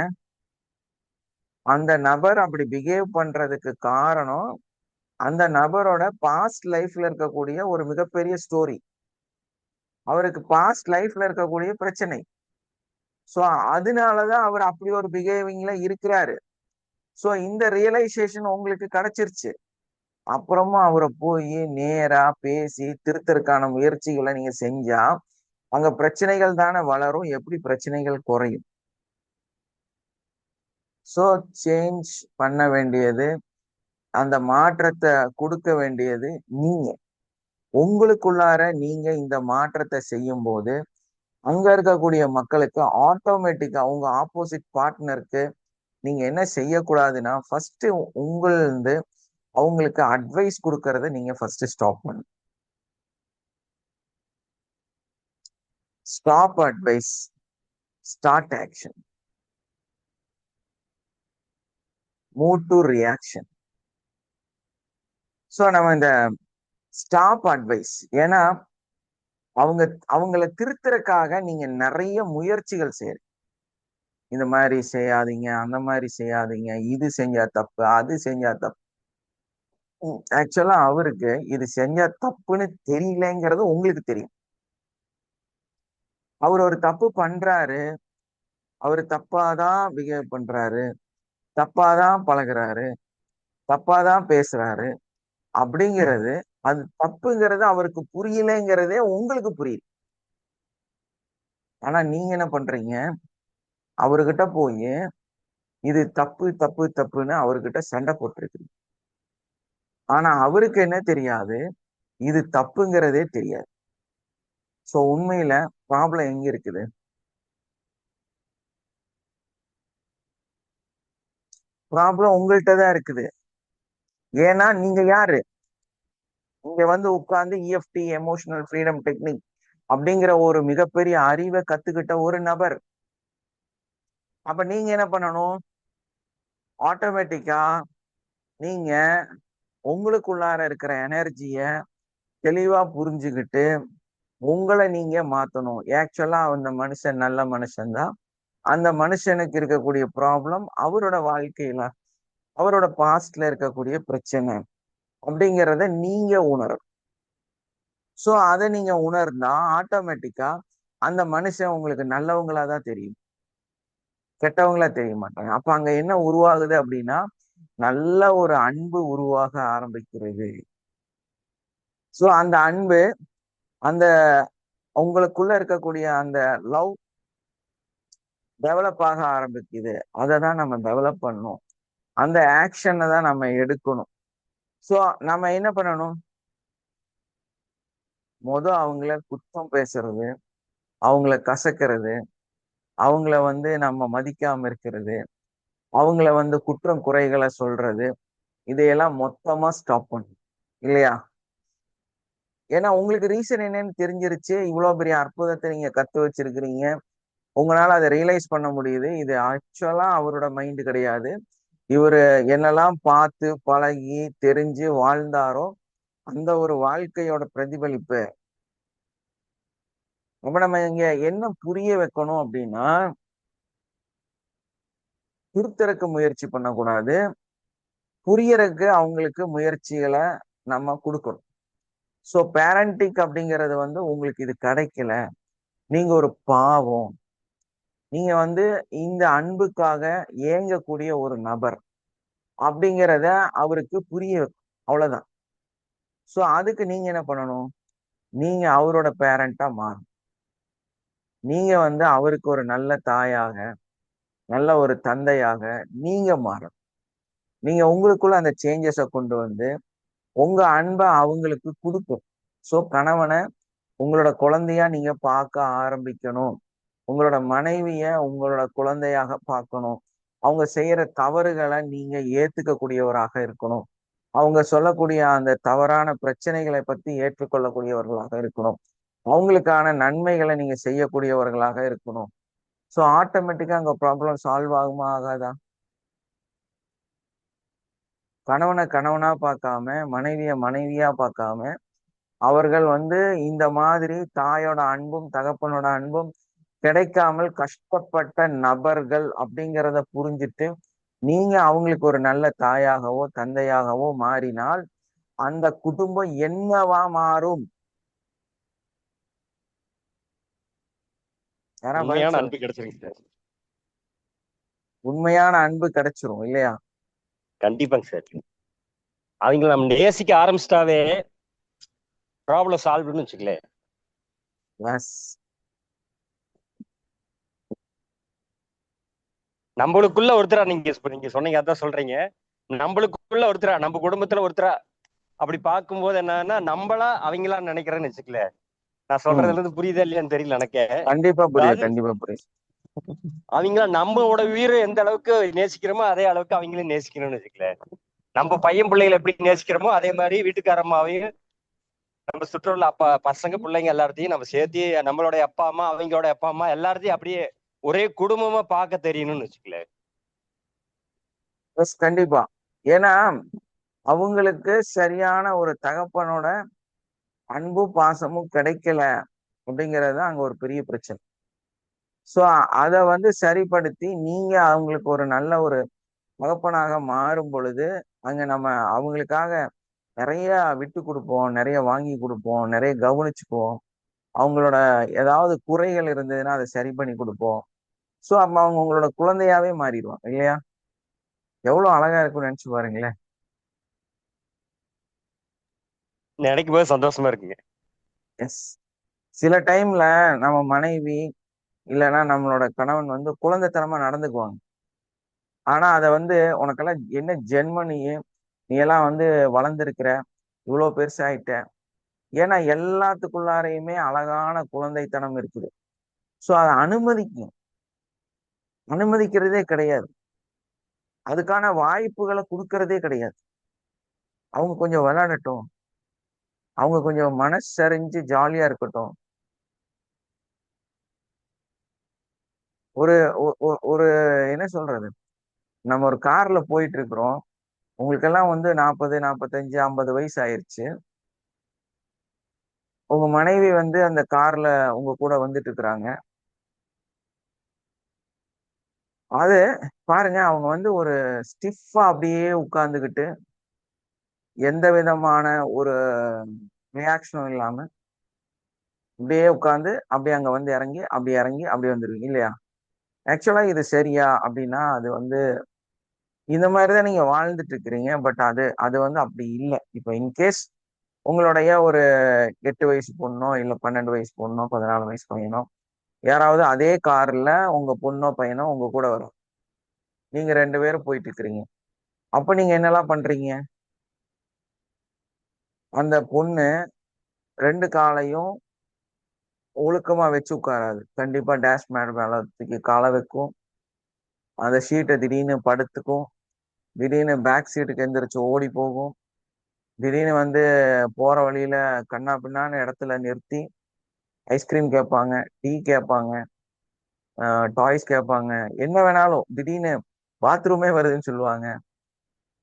அந்த நபர் அப்படி பிஹேவ் பண்றதுக்கு காரணம் அந்த நபரோட பாஸ்ட் லைஃப்ல இருக்கக்கூடிய ஒரு மிகப்பெரிய ஸ்டோரி, அவருக்கு பாஸ்ட் லைஃப்ல இருக்கக்கூடிய பிரச்சனை. சோ அதனாலதான் அவர் அப்படி ஒரு பிஹேவிங்ல இருக்கிறாரு. சோ இந்த ரியலைசேஷன் உங்களுக்கு கிடைச்சிருச்சு. அப்புறமா அவரை போய் நேரா பேசி திருத்தறதுக்கான முயற்சிகளை நீங்க செஞ்சா அங்க பிரச்சனைகள் தானே வளரும், எப்படி பிரச்சனைகள் குறையும்? சோ சேஞ்ச் பண்ண வேண்டியது, அந்த மாற்றத்தை கொடுக்க வேண்டியது நீங்க. உங்களுக்குள்ளார நீங்க இந்த மாற்றத்தை செய்யும் போது அங்க இருக்கக்கூடிய மக்களுக்கு ஆட்டோமேட்டிக்கா உங்க ஆப்போசிட் பார்ட்னருக்கு நீங்க என்ன செய்யக்கூடாதுன்னா, ஃபர்ஸ்ட் உங்க அவங்களுக்கு அட்வைஸ் கொடுக்கறத நீங்க ஃபர்ஸ்ட் ஸ்டாப் பண்ணு. Stop advice. Start action, move to reaction. So நம்ம இந்த ஸ்டாப் அட்வைஸ், ஏன்னா அவங்கள திருத்துறதுக்காக நீங்க நிறைய முயற்சிகள் செய்யறீங்க. இந்த மாதிரி செய்யாதீங்க, அந்த மாதிரி செய்யாதீங்க, இது செஞ்சா தப்பு, அது செஞ்சா தப்பு. ஆக்சுவலா அவருக்கு இது செஞ்சா தப்புன்னு தெரியலங்கிறது உங்களுக்கு தெரியும். அவர் ஒரு தப்பு பண்றாரு, அவரு தப்பாதான் பிஹேவ் பண்றாரு, தப்பாதான் பழகுறாரு, தப்பாதான் பேசுறாரு அப்படிங்கிறது, அது தப்புங்கிறது அவருக்கு புரியலைங்கிறதே உங்களுக்கு புரியுது. ஆனா நீங்க என்ன பண்றீங்க, அவர்கிட்ட போய் இது தப்பு தப்பு தப்புன்னு அவர்கிட்ட சண்டை போட்டிருக்கீங்க. ஆனா அவருக்கு என்ன தெரியாது, இது தப்புங்கிறதே தெரியாது. சோ உண்மையில ப்ராப்ளம் எங்க இருக்குது? ப்ராப்ளம் உங்கள்கிட்ட தான் இருக்குது. ஏன்னா நீங்க யாரு? இங்க வந்து உட்கார்ந்து இஎஃப்டி, எமோஷனல் ஃப்ரீடம் டெக்னிக் அப்படிங்கிற ஒரு மிகப்பெரிய அறிவை கத்துக்கிட்ட ஒரு நபர். அப்ப நீங்க என்ன பண்ணணும்? ஆட்டோமேட்டிக்கா நீங்க உங்களுக்குள்ளார இருக்கிற எனர்ஜிய தெளிவா புரிஞ்சுக்கிட்டு உங்களை நீங்க மாத்தணும். ஆக்சுவலா அந்த மனுஷன் நல்ல மனுஷன்தான். அந்த மனுஷனுக்கு இருக்கக்கூடிய ப்ராப்ளம் அவரோட வாழ்க்கையில, அவரோட பாஸ்ட்ல இருக்கக்கூடிய பிரச்சனை அப்படிங்கிறத நீங்க உணரணும். சோ அதை நீங்க உணர்ந்தா ஆட்டோமேட்டிக்கா அந்த மனுஷன் உங்களுக்கு நல்லவங்களா தான் தெரியும், கெட்டவங்களா தெரிய மாட்டாங்க. அப்ப அங்க என்ன உருவாகுது அப்படின்னா, நல்ல ஒரு அன்பு உருவாக ஆரம்பிக்கிறது. சோ அந்த அன்பு, அந்த உங்களுக்குள்ள இருக்கக்கூடிய அந்த லவ் டெவலப் ஆக ஆரம்பிக்குது. அதை தான் நம்ம டெவலப் பண்ணணும். அந்த ஆக்ஷனை தான் நம்ம எடுக்கணும். சோ நம்ம என்ன பண்ணணும்? அவங்கள குற்றம் பேசுறது, அவங்கள கசக்கிறது, அவங்கள வந்து நம்ம மதிக்காம இருக்கிறது, அவங்கள வந்து குற்றம் குறைகளை சொல்றது, இதையெல்லாம் மொத்தமா ஸ்டாப் பண்ணணும். இல்லையா? ஏன்னா உங்களுக்கு ரீசன் என்னன்னு தெரிஞ்சிருச்சு. இவ்வளவு பெரிய அற்புதத்தை நீங்க கத்து வச்சிருக்கிறீங்க. உங்களால அதை ரியலைஸ் பண்ண முடியுது. இது ஆக்சுவலா அவரோட மைண்ட் கிடையாது. இவரு என்னெல்லாம் பார்த்து பழகி தெரிஞ்சு வாழ்ந்தாரோ அந்த ஒரு வாழ்க்கையோட பிரதிபலிப்பு. அப்ப நம்ம இங்க என்ன புரிய வைக்கணும் அப்படின்னா, திருத்தறக்கு முயற்சி பண்ணக்கூடாது, புரியறதுக்கு அவங்களுக்கு முயற்சிகளை நம்ம கொடுக்கணும். சோ பேரண்டிங் அப்படிங்கிறது வந்து உங்களுக்கு இது கிடைக்கல, நீங்க ஒரு பாவம், நீங்க வந்து இந்த அன்புக்காக ஏங்கக்கூடிய ஒரு நபர் அப்படிங்கிறத அவருக்கு புரிய வைக்கணும். அவ்வளவுதான். சோ அதுக்கு நீங்க என்ன பண்ணணும்? நீங்க அவரோட பேரண்டா மாறணும். நீங்க வந்து அவருக்கு ஒரு நல்ல தாயாக, நல்ல ஒரு தந்தையாக நீங்க மாறணும். நீங்க உங்களுக்குள்ள அந்த சேஞ்சஸை கொண்டு வந்து உங்க அன்பை அவங்களுக்கு கொடுக்கும். சோ கணவனை உங்களோட குழந்தையா நீங்க பார்க்க ஆரம்பிக்கணும். உங்களோட மனைவிய உங்களோட குழந்தையாக பார்க்கணும். அவங்க செய்யற தவறுகளை நீங்க ஏத்துக்க கூடியவராக இருக்கணும். அவங்க சொல்லக்கூடிய அந்த தவறான பிரச்சனைகளை பத்தி ஏற்றுக்கொள்ளக்கூடியவர்களாக இருக்கணும். அவங்களுக்கான நன்மைகளை நீங்க செய்யக்கூடியவர்களாக இருக்கணும். சோ ஆட்டோமேட்டிக்கா அங்க ப்ராப்ளம் சால்வ் ஆகுமா ஆகாதா? கணவனை கணவனா பார்க்காம, மனைவிய மனைவியா பார்க்காம, அவர்கள் வந்து இந்த மாதிரி தாயோட அன்பும் தகப்பனோட அன்பும் கிடைக்காமல் கஷ்டப்பட்ட நபர்கள் அப்படிங்கிறத புரிஞ்சுட்டு நீங்க அவங்களுக்கு ஒரு நல்ல தாயாகவோ தந்தையாகவோ மாறினால் அந்த குடும்பம் என்னவா மாறும்? யாரா பதில் உண்மையான சொல்லுங்க. அன்பு கிடைச்சிருங்க சார். உண்மையான அன்பு கிடைச்சிரும் இல்லையா? கண்டிப்பாங்க சார். அவங்கள நம்ம நேசிக்க ஆரம்பிச்சிட்டாவே ப்ராப்ளம் சால்வ்னு வச்சுக்கலேன். எஸ். நம்மளுக்குள்ள ஒருத்தரா நீங்க சொன்னீங்க, அதான் சொல்றீங்க. நம்மளுக்குள்ள ஒருத்தரா, நம்ம குடும்பத்துல ஒருத்தரா அப்படி பார்க்கும்போது என்னன்னா, நம்மளா அவங்களா நினைக்கிறேன்னு வச்சுக்கல. நான் சொல்றதுல இருந்து புரியுதா இல்லையான்னு தெரியல எனக்கு. கண்டிப்பா புரியுது, அதாவது கண்டிப்பா புரியுது. அவங்கள நம்மளோட உயிரை எந்த அளவுக்கு நேசிக்கிறோமோ அதே அளவுக்கு அவங்களையும் நேசிக்கணும்னு வச்சுக்கல. நம்ம பையன் பிள்ளைகளை எப்படி நேசிக்கிறோமோ அதே மாதிரி வீட்டுக்காரம்மாவையும், நம்ம சுற்றுலா அப்பா பசங்க பிள்ளைங்க எல்லாத்தையும் நம்ம சேர்த்து, நம்மளுடைய அப்பா அம்மா அவங்களோட அப்பா அம்மா எல்லாத்தையும் அப்படியே ஒரே குடும்பமா பார்க்க தெரியணும்னு வச்சுக்கல. எஸ், கண்டிப்பா. ஏன்னா அவங்களுக்கு சரியான ஒரு தகப்பனோட அன்பும் பாசமும் கிடைக்கல அப்படிங்கிறது அங்க ஒரு பெரிய பிரச்சனை. சோ அத வந்து சரிப்படுத்தி நீங்க அவங்களுக்கு ஒரு நல்ல ஒரு தகப்பனாக மாறும் பொழுது அங்க நம்ம அவங்களுக்காக நிறைய விட்டு கொடுப்போம், நிறைய வாங்கி கொடுப்போம், நிறைய கவனிச்சுக்குவோம். அவங்களோட ஏதாவது குறைகள் இருந்ததுன்னா அதை சரி பண்ணி கொடுப்போம். சோ அப்ப அவங்க உங்களோட குழந்தையாவே மாறிடுவாங்க இல்லையா? எவ்வளவு அழகா இருக்கும்னு நினைச்சு பாருங்களேன். நினைக்கும் போது சந்தோஷமா இருக்குங்க. எஸ். சில டைம்ல நம்ம மனைவி இல்லைன்னா நம்மளோட கணவன் வந்து குழந்தைத்தனமா நடந்துக்குவாங்க. ஆனா அத வந்து உனக்கெல்லாம் என்ன ஜென்மம் நீ எல்லாம் வந்து வளர்ந்திருக்கிற, இவ்வளவு பெருசாயிட்ட. ஏன்னா எல்லாத்துக்குள்ளாரையுமே அழகான குழந்தைத்தனம் இருக்குது. சோ அதை அனுமதிக்கிறதே கிடையாது. அதுக்கான வாய்ப்புகளை கொடுக்கறதே கிடையாது. அவங்க கொஞ்சம் விளையாடட்டும், அவங்க கொஞ்சம் மனசறிஞ்சு ஜாலியா இருக்கட்டும். ஒரு ஒரு என்ன சொல்றது, நம்ம ஒரு கார்ல போயிட்டு இருக்கிறோம். உங்களுக்கெல்லாம் வந்து 40, 45, 50 வயசு ஆயிருச்சு. உங்க மனைவி வந்து அந்த கார்ல உங்க கூட வந்துட்டு இருக்கிறாங்க. அது பாருங்க, அவங்க வந்து ஒரு ஸ்டிஃபா அப்படியே உட்கார்ந்துகிட்டு எந்த விதமான ஒரு ரியாக்ஷனும் இல்லாம அப்படியே உட்கார்ந்து அப்படியே அங்க வந்து இறங்கி அப்படி இறங்கி அப்படி வந்துருவீங்க இல்லையா? ஆக்சுவலா இது சரியா அப்படின்னா அது வந்து இந்த மாதிரிதான் நீங்க வாழ்ந்துட்டு இருக்கிறீங்க. பட் அது அது வந்து அப்படி இல்லை. இப்போ இன்கேஸ் உங்களுடைய ஒரு 8 வயசு பொண்ணோ இல்ல 12 வயசு பொண்ணோ 14 வயசு பையனோ யாராவது அதே கார்ல உங்க பொண்ணோ பையனோ உங்க கூட வரும். நீங்க 2 பேரும் போயிட்டு இருக்கிறீங்க. அப்ப நீங்க என்னெல்லாம் பண்றீங்க? அந்த பொண்ணு 2 காலையும் ஒழுக்கமா வச்சு உட்காராது. கண்டிப்பா டேஷ் மேட் மேல தூக்கி காலை வைக்கும். அந்த ஷீட்டை திடீர்னு படுத்துக்கும். திடீர்னு பேக் சீட்டுக்கு எந்திரிச்சு ஓடி போகும். திடீர்னு வந்து போற வழியில கண்ணா பின்னான்னு இடத்துல நிறுத்தி ஐஸ்கிரீம் கேட்பாங்க, டீ கேட்பாங்க, டாய்ஸ் கேட்பாங்க, என்ன வேணாலும். திடீர்னு பாத்ரூமே வருதுன்னு சொல்லுவாங்க.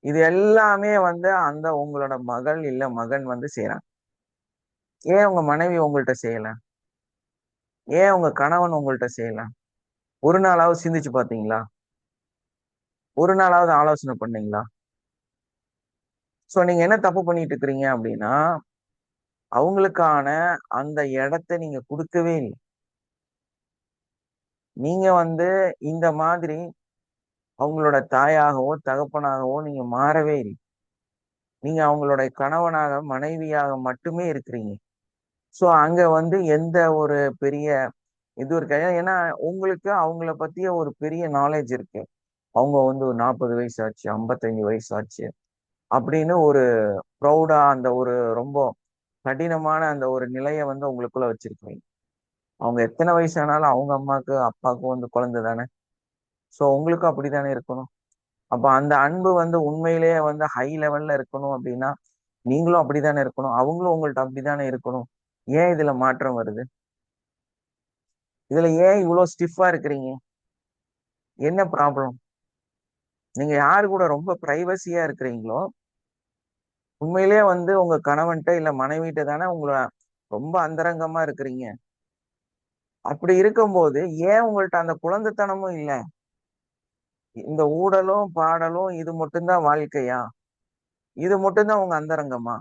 இது எல்லாமே வந்து அந்த உங்களோட மகள் இல்ல மகன் வந்து செய்யறாங்க. ஏன் உங்க மனைவி உங்கள்ட்ட செய்யல? ஏன் உங்க கணவன் உங்கள்ட்ட செய்யல? ஒரு நாளாவது சிந்திச்சு பாத்தீங்களா? ஒரு நாளாவது ஆலோசனை பண்ணீங்களா? சோ நீங்க என்ன தப்பு பண்ணிட்டு இருக்கிறீங்க அப்படின்னா, அவங்களுக்கான அந்த இடத்தை நீங்க கொடுக்கவே இல்லை. நீங்க வந்து இந்த மாதிரி அவங்களோட தாயாகவோ தகப்பனாகவோ நீங்க மாறவே இல்லை. நீங்க அவங்களோட கணவனாக மனைவியாக மட்டுமே இருக்கிறீங்க. சோ அங்க வந்து எந்த ஒரு பெரிய இது இருக்காது. ஏன்னா உங்களுக்கு அவங்கள பத்திய ஒரு பெரிய நாலேஜ் இருக்கு. அவங்க வந்து ஒரு 40 வயசு ஆச்சு, 55 வயசு ஆச்சு அப்படின்னு ஒரு ப்ரௌடா அந்த ஒரு ரொம்ப கடினமான அந்த ஒரு நிலையை வந்து உங்களுக்குள்ள வச்சிருக்கீங்க. அவங்க எத்தனை வயசானாலும் அவங்க அம்மாக்கு அப்பாவுக்கும் வந்து குழந்தை தானே. சோ உங்களுக்கும் அப்படித்தானே இருக்கணும். அப்ப அந்த அன்பு வந்து உண்மையிலேயே வந்து ஹை லெவல்ல இருக்கணும் அப்படின்னா நீங்களும் அப்படித்தானே இருக்கணும். அவங்களும் உங்கள்ட்ட அப்படித்தானே இருக்கணும். ஏன் இதுல மாற்றம் வருது? இதுல ஏன் இவ்வளவு ஸ்டிஃபா இருக்கிறீங்க? என்ன ப்ராப்ளம்? நீங்க யாரு கூட ரொம்ப பிரைவசியா இருக்கிறீங்களோ உண்மையிலேயே வந்து உங்க கணவன்கிட்ட இல்ல மனைவிட்ட தானே உங்களை ரொம்ப அந்தரங்கமா இருக்கிறீங்க. அப்படி இருக்கும்போது ஏன் உங்கள்ட்ட அந்த குழந்தைத்தனமும் இல்ல? இந்த ஊடலும் பாடலும் இது மட்டும்தான் வாழ்க்கையா? இது மட்டும்தான் உங்க அந்தரங்கமா?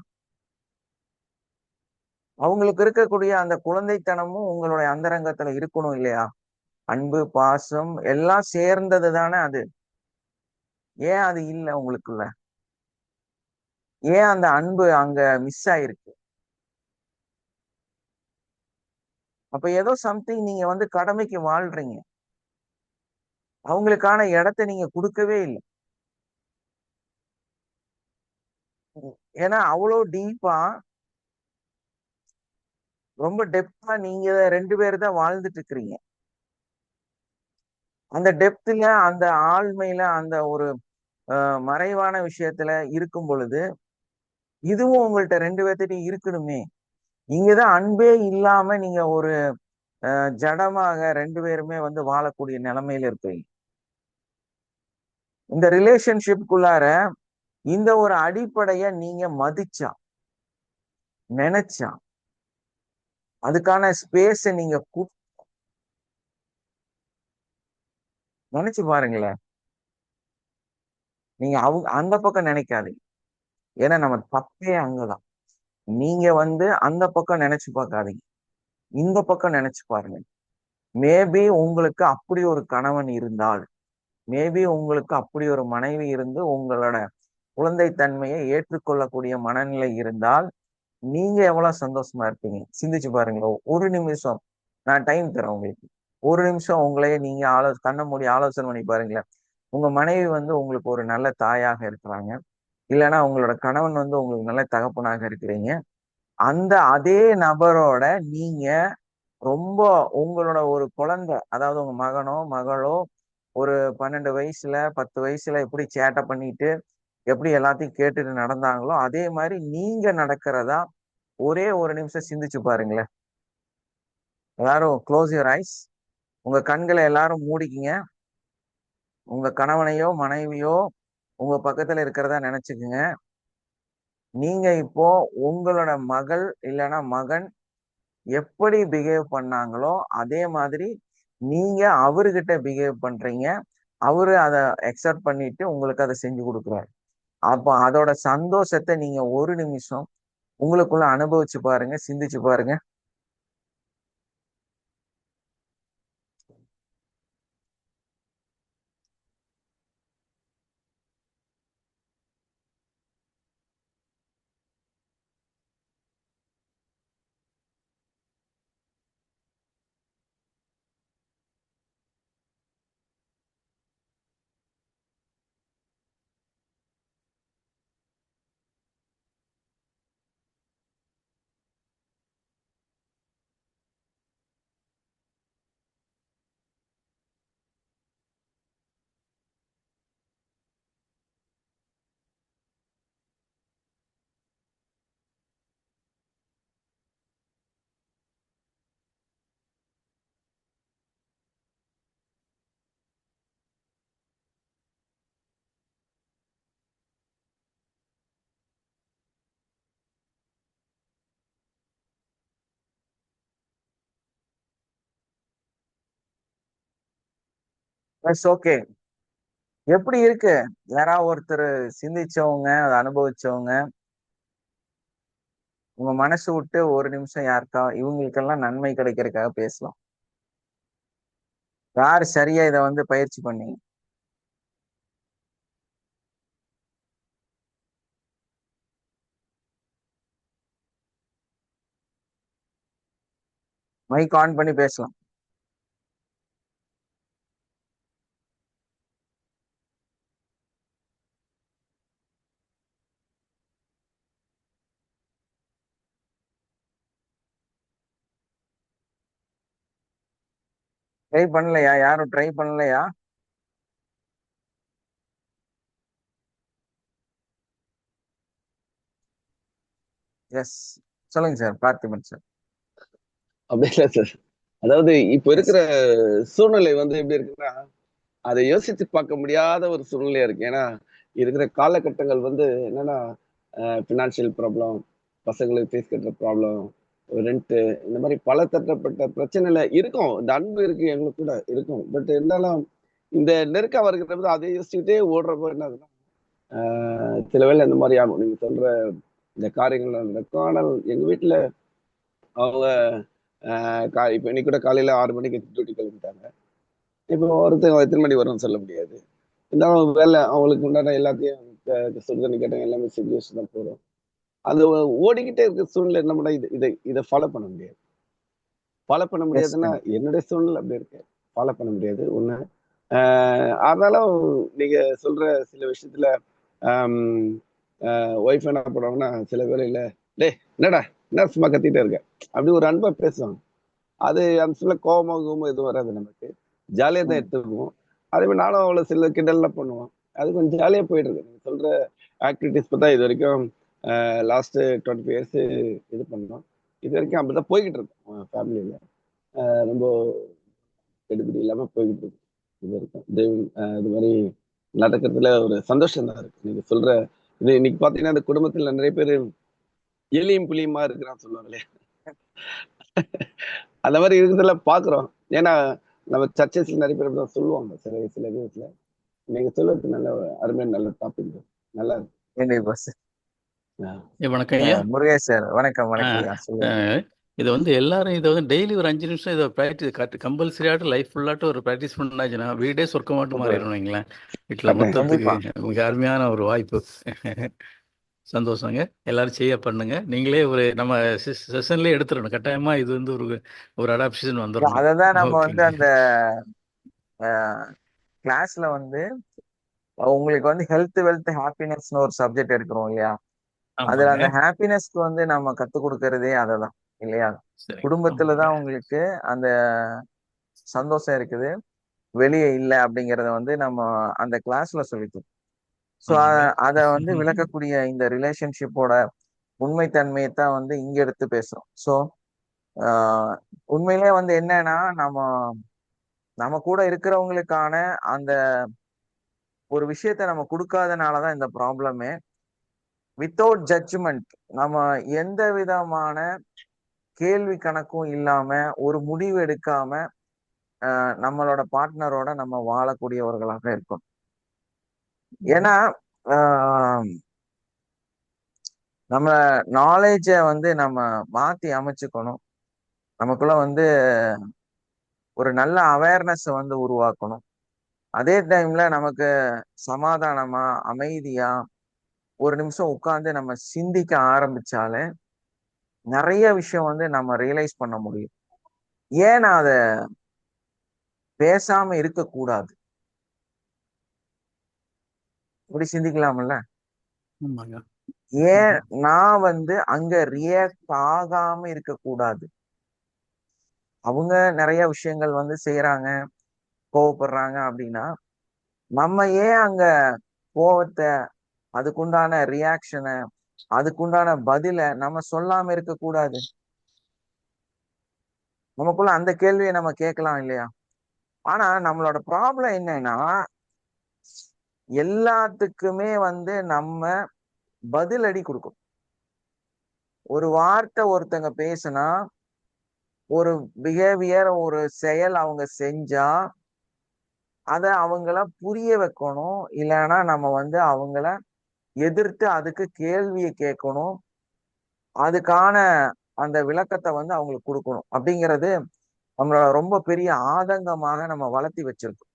அவங்களுக்கு இருக்கக்கூடிய அந்த குழந்தைத்தனமும் உங்களுடைய அந்தரங்கத்துல இருக்கணும் இல்லையா? அன்பு பாசம் எல்லாம் சேர்ந்தது தானே அது. ஏன் அது இல்ல உங்களுக்குள்ள? ஏன் அந்த அன்பு அங்க மிஸ் ஆயிருக்கு? அப்ப ஏதோ சம்திங் நீங்க வந்து கடமைக்கு வாழ்றீங்க. அவங்களுக்கான இடத்தை நீங்க கொடுக்கவே இல்லை. ஏன்னா அவ்வளவு டீப்பா ரொம்ப டெப்தா நீங்க 2 பேர் தான் வாழ்ந்துட்டு இருக்கிறீங்க. அந்த டெப்த்ல அந்த ஆழ்மையில அந்த ஒரு மறைவான விஷயத்துல இருக்கும் பொழுது இதுவும் உங்கள்ட்ட 2 பேர்த்திட்டையும் இருக்கணுமே. நீங்கதான் அன்பே இல்லாம நீங்க ஒரு ஜடமாக 2 பேருமே வந்து வாழக்கூடிய நிலைமையில இருப்பீங்க. இந்த ரிலேஷன்ஷிப்குள்ளார இந்த ஒரு அடிப்படைய நீங்க மதிச்சா, நினைச்சா, அதுக்கான ஸ்பேஸ நீங்க நினைச்சு பாருங்களேன். நீங்க அந்த பக்கம் நினைக்காதீங்க. ஏன்னா நம்ம தப்பே அங்கதான். நீங்க வந்து அந்த பக்கம் நினைச்சு பார்க்காதீங்க. இந்த பக்கம் நினைச்சு பாருங்க. மேபி உங்களுக்கு அப்படி ஒரு கணவன் இருந்தால், மேபி உங்களுக்கு அப்படி ஒரு மனைவி இருந்து உங்களோட குழந்தை தன்மையை ஏற்றுக்கொள்ளக்கூடிய மனநிலை இருந்தால், நீங்க எவ்வளவு சந்தோஷமா இருப்பீங்க சிந்திச்சு பாருங்க. ஒரு நிமிஷம் நான் டைம் தரேன் உங்களுக்கு. ஒரு நிமிஷம் உங்களையே நீங்க கண்ண மூடி ஆலோசனை பண்ணி பாருங்களேன். உங்க மனைவி வந்து உங்களுக்கு ஒரு நல்ல தாயாக இருக்கிறாங்க, இல்லைன்னா உங்களோட கணவன் வந்து உங்களுக்கு நல்ல தகப்பனாக இருக்கிறீங்க. அந்த அதே நபரோட நீங்க ரொம்ப உங்களோட ஒரு குழந்தை, அதாவது உங்க மகனோ மகளோ ஒரு 12 வயசுல 10 வயசுல எப்படி சேட்டை பண்ணிட்டு எப்படி எல்லாத்தையும் கேட்டுட்டு நடந்தாங்களோ அதே மாதிரி நீங்க நடக்கிறதா ஒரே ஒரு நிமிஷம் சிந்திச்சு பாருங்களேன். எல்லாரும் க்ளோஸ் யுவர் ஐஸ். உங்க கண்களை எல்லாரும் மூடிக்கிங்க. உங்க கணவனையோ மனைவியோ உங்க பக்கத்துல இருக்கிறதா நினைச்சுக்குங்க. நீங்க இப்போ உங்களோட மகள் இல்லைன்னா மகன் எப்படி பிஹேவ் பண்ணாங்களோ அதே மாதிரி நீங்க அவர்கிட்ட பிஹேவ் பண்றீங்க. அவரு அதை அக்செப்ட் பண்ணிட்டு உங்களுக்கு அதை செஞ்சு கொடுக்குறாரு. அப்போ அதோட சந்தோஷத்தை நீங்க ஒரு நிமிஷம் உங்களுக்குள்ள அனுபவிச்சு பாருங்க, சிந்திச்சு பாருங்க. ஓகே. எப்படி இருக்கு? யாராவது ஒருத்தர் சிந்திச்சவங்க, அதை அனுபவிச்சவங்க, உங்க மனசு விட்டு ஒரு நிமிஷம் யாருக்கா இவங்களுக்கெல்லாம் நன்மை கிடைக்கிறதுக்காக பேசலாம். யார் சரியா இதை வந்து பயிற்சி பண்ணீங்க? மைக் ஆன் பண்ணி பேசலாம். ட்ரை பண்ணலையா? யாரும் ட்ரை பண்ணலையா? எஸ், சொல்லுங்க சார். பார்த்திபன் சார். அப்படி இல்லை சார். அதாவது இப்ப எஸ். இருக்கிற சூழ்நிலை வந்து எப்படி இருக்குன்னா, அதை யோசித்து பார்க்க முடியாத ஒரு சூழ்நிலையா இருக்கு. ஏன்னா இருக்கிற காலகட்டங்கள் வந்து என்னன்னா, ஃபினான்ஷியல் ப்ராப்ளம், பசங்களுக்கு ஃபீஸ் கட்டுற ப்ராப்ளம், ரெண்ட்டு, இந்த மாதிரி பல தட்டப்பட்ட பிரச்சனைல இருக்கும். இந்த அன்பு இருக்கு, எங்களுக்கு கூட இருக்கும். பட் இருந்தாலும் இந்த நெருக்கம் வருகிறது அதை யோசிச்சுக்கிட்டே ஓடுறப்போ என்ன ஆகுதுன்னா, சில வேளை இந்த மாதிரி ஆகும். நீங்க சொல்ற இந்த காரியங்கள் நடக்கும். ஆனால் எங்க வீட்டுல அவங்க இப்ப இன்னைக்கு கூட காலையில 6 மணிக்கு டியூட்டி கிளம்பிட்டாங்க. இப்போ ஒருத்தர் எத்தனை மணி வரும்னு சொல்ல முடியாது. இருந்தாலும் வேலை அவங்களுக்கு உண்டான எல்லாத்தையும் சுடுதண்ணி கேட்டாங்க, எல்லாமே செஞ்சு வச்சு தான் போறோம். அது ஓடிக்கிட்டே இருக்க சூழ்நிலை என்ன பண்ண இதை ஃபாலோ பண்ண முடியாது. ஃபாலோ பண்ண எஸ். முடியாதுன்னா என்னுடைய சூழ்நிலை அப்படி இருக்கு. ஃபாலோ பண்ண முடியாது ஒண்ணு. ஆனாலும் நீங்க சொல்ற சில விஷயத்துல ஒய்ஃப் என்ன பண்ணுவாங்கன்னா, சில வேலையில என்னடா என்ன சும்மா கத்திட்டே இருக்க அப்படி ஒரு அன்பா பேசுவாங்க. அது அந்த சில கோபமாகவும் எதுவும் வராது, நமக்கு ஜாலியா தான் எடுத்துக்குவோம். அதே மாதிரி நானும் அவ்வளவு சில கிண்டல்லாம் பண்ணுவோம். அது கொஞ்சம் ஜாலியா போயிட்டு இருக்கு. நீங்க சொல்ற ஆக்டிவிட்டிஸ் பார்த்தா இது வரைக்கும் லாஸ்ட் 25 இயர்ஸ் இது பண்ணோம். இது வரைக்கும் அப்படிதான் போய்கிட்டு இருக்கோம் ஃபேமிலியில. ரொம்ப கெடுபிடி இல்லாம போய்கிட்டு இருக்கு. இது வரைக்கும் தெய்வம் இது மாதிரி நடக்கிறதுல ஒரு சந்தோஷம் தான் இருக்கு. நீங்க சொல்ற இது இன்னைக்கு பாத்தீங்கன்னா இந்த குடும்பத்துல நிறைய பேர் எலியும் புலியுமா இருக்கிறான்னு சொல்லுவாங்களே, அந்த மாதிரி இருக்கிறதுல பாக்குறோம். ஏன்னா நம்ம சர்ச்சஸ்ல நிறைய பேர் அப்படிதான் சொல்லுவாங்க சில விதத்துல. நீங்க சொல்றது நல்ல அருமையான நல்ல டாபிக். நல்லா இருக்கு. கண்டிப்பா சார். வணக்கம் ஐயா. முருகேஷ் சார் வணக்கம் ஆ, வணக்கம் ஐயா. சொல்லுங்க. இது வந்து எல்லாரும் இதை வந்து டெய்லி ஒரு 5 நிமிஷம் இதை ப்ராக்டிஸ் கம்பல்சரியாட்டு லைஃப் ஃபுல்லாட்டு ஒரு ப்ராக்டிஸ் பண்ணாச்சுன்னா வீடே சொர்க்கமாட்டு மாறிடும் வைங்களேன். வீட்டில் கட்டாயம். மொத்தத்துக்கு கண்டிப்பா. மிக அருமையான ஒரு வாய்ப்பு. சந்தோஷங்க. எல்லாரும் செய்ய பண்ணுங்க. நீங்களே ஒரு நம்ம செஷன்லேயே எடுத்துடணும். கட்டாயமா இது வந்து ஒரு அடாப்ஷன் வந்துடணும். அததான் நம்ம வந்து ஓகேங்க. அந்த கிளாஸ்ல வந்து உங்களுக்கு வந்து ஹெல்த் வெல்த் ஹாப்பினஸ்னு ஒரு சப்ஜெக்ட் எடுக்கிறோம் இல்லையா? அதுல ஆமாங்க. அந்த ஹாப்பினஸ்க்கு வந்து நம்ம கத்து கொடுக்கறதே அததான் இல்லையா? சரி. குடும்பத்துலதான் ஆமாங்க. உங்களுக்கு அந்த சந்தோஷம் இருக்குது, வெளியே இல்லை அப்படிங்கறத வந்து நம்ம அந்த கிளாஸ்ல சொல்லித்தோம். ஸோ ஆமாங்க. அத வந்து விளக்கக்கூடிய இந்த ரிலேஷன்ஷிப்போட உண்மைத்தன்மையை தான் வந்து இங்க எடுத்து பேசுறோம். ஸோ உண்மையிலே வந்து என்னன்னா நம்ம கூட இருக்கிறவங்களுக்கான அந்த ஒரு விஷயத்த நம்ம கொடுக்காதனாலதான் இந்த ப்ராப்ளமே. வித்தவுட் ஜட்ஜ்மெண்ட், நம்ம எந்த விதமான கேள்வி கணக்கும் இல்லாம ஒரு முடிவு எடுக்காம நம்மளோட பார்ட்னரோட நம்ம வாழக்கூடியவர்களாக இருக்கும். ஏன்னா நம்ம நாலேஜ வந்து நம்ம மாத்தி அமைச்சுக்கணும். நமக்குள்ள வந்து ஒரு நல்ல அவேர்னஸ் வந்து உருவாக்கணும். அதே டைம்ல நமக்கு சமாதானமா அமைதியா ஒரு நிமிஷம் உட்கார்ந்து நம்ம சிந்திக்க ஆரம்பிச்சாலே நிறைய விஷயம் வந்து நம்ம ரியலைஸ் பண்ண முடியும். ஏன் நான் அதை பேசாம இருக்கக்கூடாது? இப்படி சிந்திக்கலாம்ல. ஆமாங்க. ஏன் நான் வந்து அங்க ரியாக்ட் ஆகாம இருக்கக்கூடாது? அவங்க நிறைய விஷயங்கள் வந்து செய்யறாங்க, கோவப்படுறாங்க அப்படின்னா நம்ம ஏன் அங்க கோவத்தை, அதுக்குண்டான ரியாக்ஷனை, அதுக்குண்டான பதில நம்ம சொல்லாம இருக்கக்கூடாது? நமக்குள்ள அந்த கேள்வியை நம்ம கேட்கலாம் இல்லையா? ஆனா நம்மளோட ப்ராப்ளம் என்னன்னா, எல்லாத்துக்குமே வந்து நம்ம பதிலடி கொடுக்கும். ஒரு வார்த்தை ஒருத்தங்க பேசுனா, ஒரு பிஹேவியர், ஒரு செயல் அவங்க செஞ்சா அத அவங்கள புரிய வைக்கணும். இல்லைன்னா நம்ம வந்து அவங்கள எதிர்த்து அதுக்கு கேள்வியை கேட்கணும். அதுக்கான அந்த விளக்கத்தை வந்து அவங்களுக்கு கொடுக்கணும். அப்படிங்கிறது நம்மளோட ரொம்ப பெரிய ஆதங்கமாக நம்ம வளர்த்தி வச்சிருக்கோம்.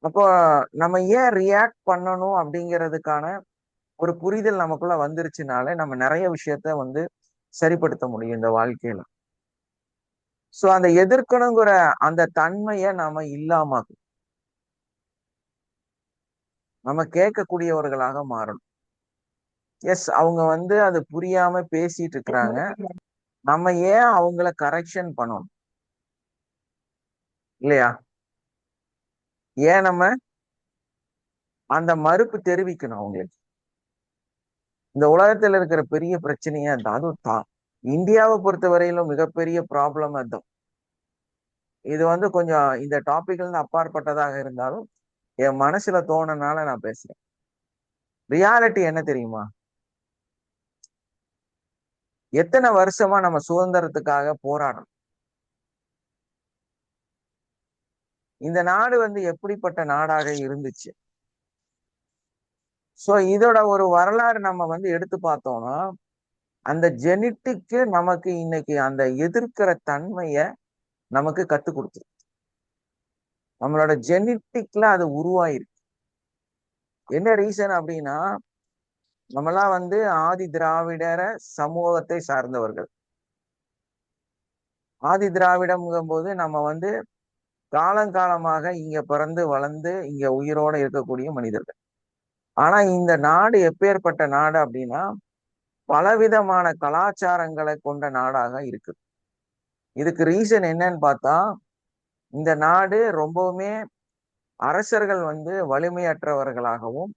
அப்போ நம்ம ஏன் ரியாக்ட் பண்ணணும் அப்படிங்கிறதுக்கான ஒரு புரிதல் நமக்குள்ள வந்துருச்சுனாலே நம்ம நிறைய விஷயத்த வந்து சரிப்படுத்த முடியும் இந்த வாழ்க்கையில. சோ அந்த எதிர்க்கணுங்கிற அந்த தன்மையை நாம இல்லாமக்கும். நம்ம கேட்கக்கூடியவர்களாக மாறணும். எஸ், அவங்க வந்து அது புரியாம பேசிட்டு இருக்கிறாங்க. நம்ம ஏன் அவங்கள கரெக்ஷன் பண்ணணும் இல்லையா? ஏன் நம்ம அந்த மறுப்பு தெரிவிக்கணும் அவங்களுக்கு? இந்த உலகத்துல இருக்கிற பெரிய பிரச்சனையே அதுதான். அதுவும் இந்தியாவை பொறுத்த வரையிலும் மிகப்பெரிய ப்ராப்ளம் அதுதான். இது வந்து கொஞ்சம் இந்த டாபிக்ல இருந்து அப்பாற்பட்டதாக இருந்தாலும் என் மனசுல தோணுனால நான் பேசுறேன். ரியாலிட்டி என்ன தெரியுமா? எத்தனை வருஷமா நம்ம சுதந்திரத்துக்காக போராடணும். இந்த நாடு வந்து எப்படிப்பட்ட நாடாக இருந்துச்சு? சோ இதோட ஒரு வரலாறு நம்ம வந்து எடுத்து பார்த்தோம்னா, அந்த ஜெனட்டிக்கு நமக்கு இன்னைக்கு அந்த எதிர்க்கிற தன்மைய நமக்கு கத்து கொடுத்துருக்கு. நம்மளோட ஜெனட்டிக்ல அது உருவாயிருக்கு. என்ன ரீசன் அப்படின்னா, நம்மளாம் வந்து ஆதி திராவிடர சமூகத்தை சார்ந்தவர்கள். ஆதி திராவிடம்ங்கும் போது நம்ம வந்து காலங்காலமாக இங்க பிறந்து வளர்ந்து இங்க உயிரோட இருக்கக்கூடிய மனிதர்கள். ஆனா இந்த நாடு எப்பேற்பட்ட நாடு அப்படின்னா, பலவிதமான கலாச்சாரங்களை கொண்ட நாடாக இருக்கு. இதுக்கு ரீசன் என்னன்னு பார்த்தா, இந்த நாடு ரொம்பவுமே அரசர்கள் வந்து வலிமையற்றவர்களாகவும்,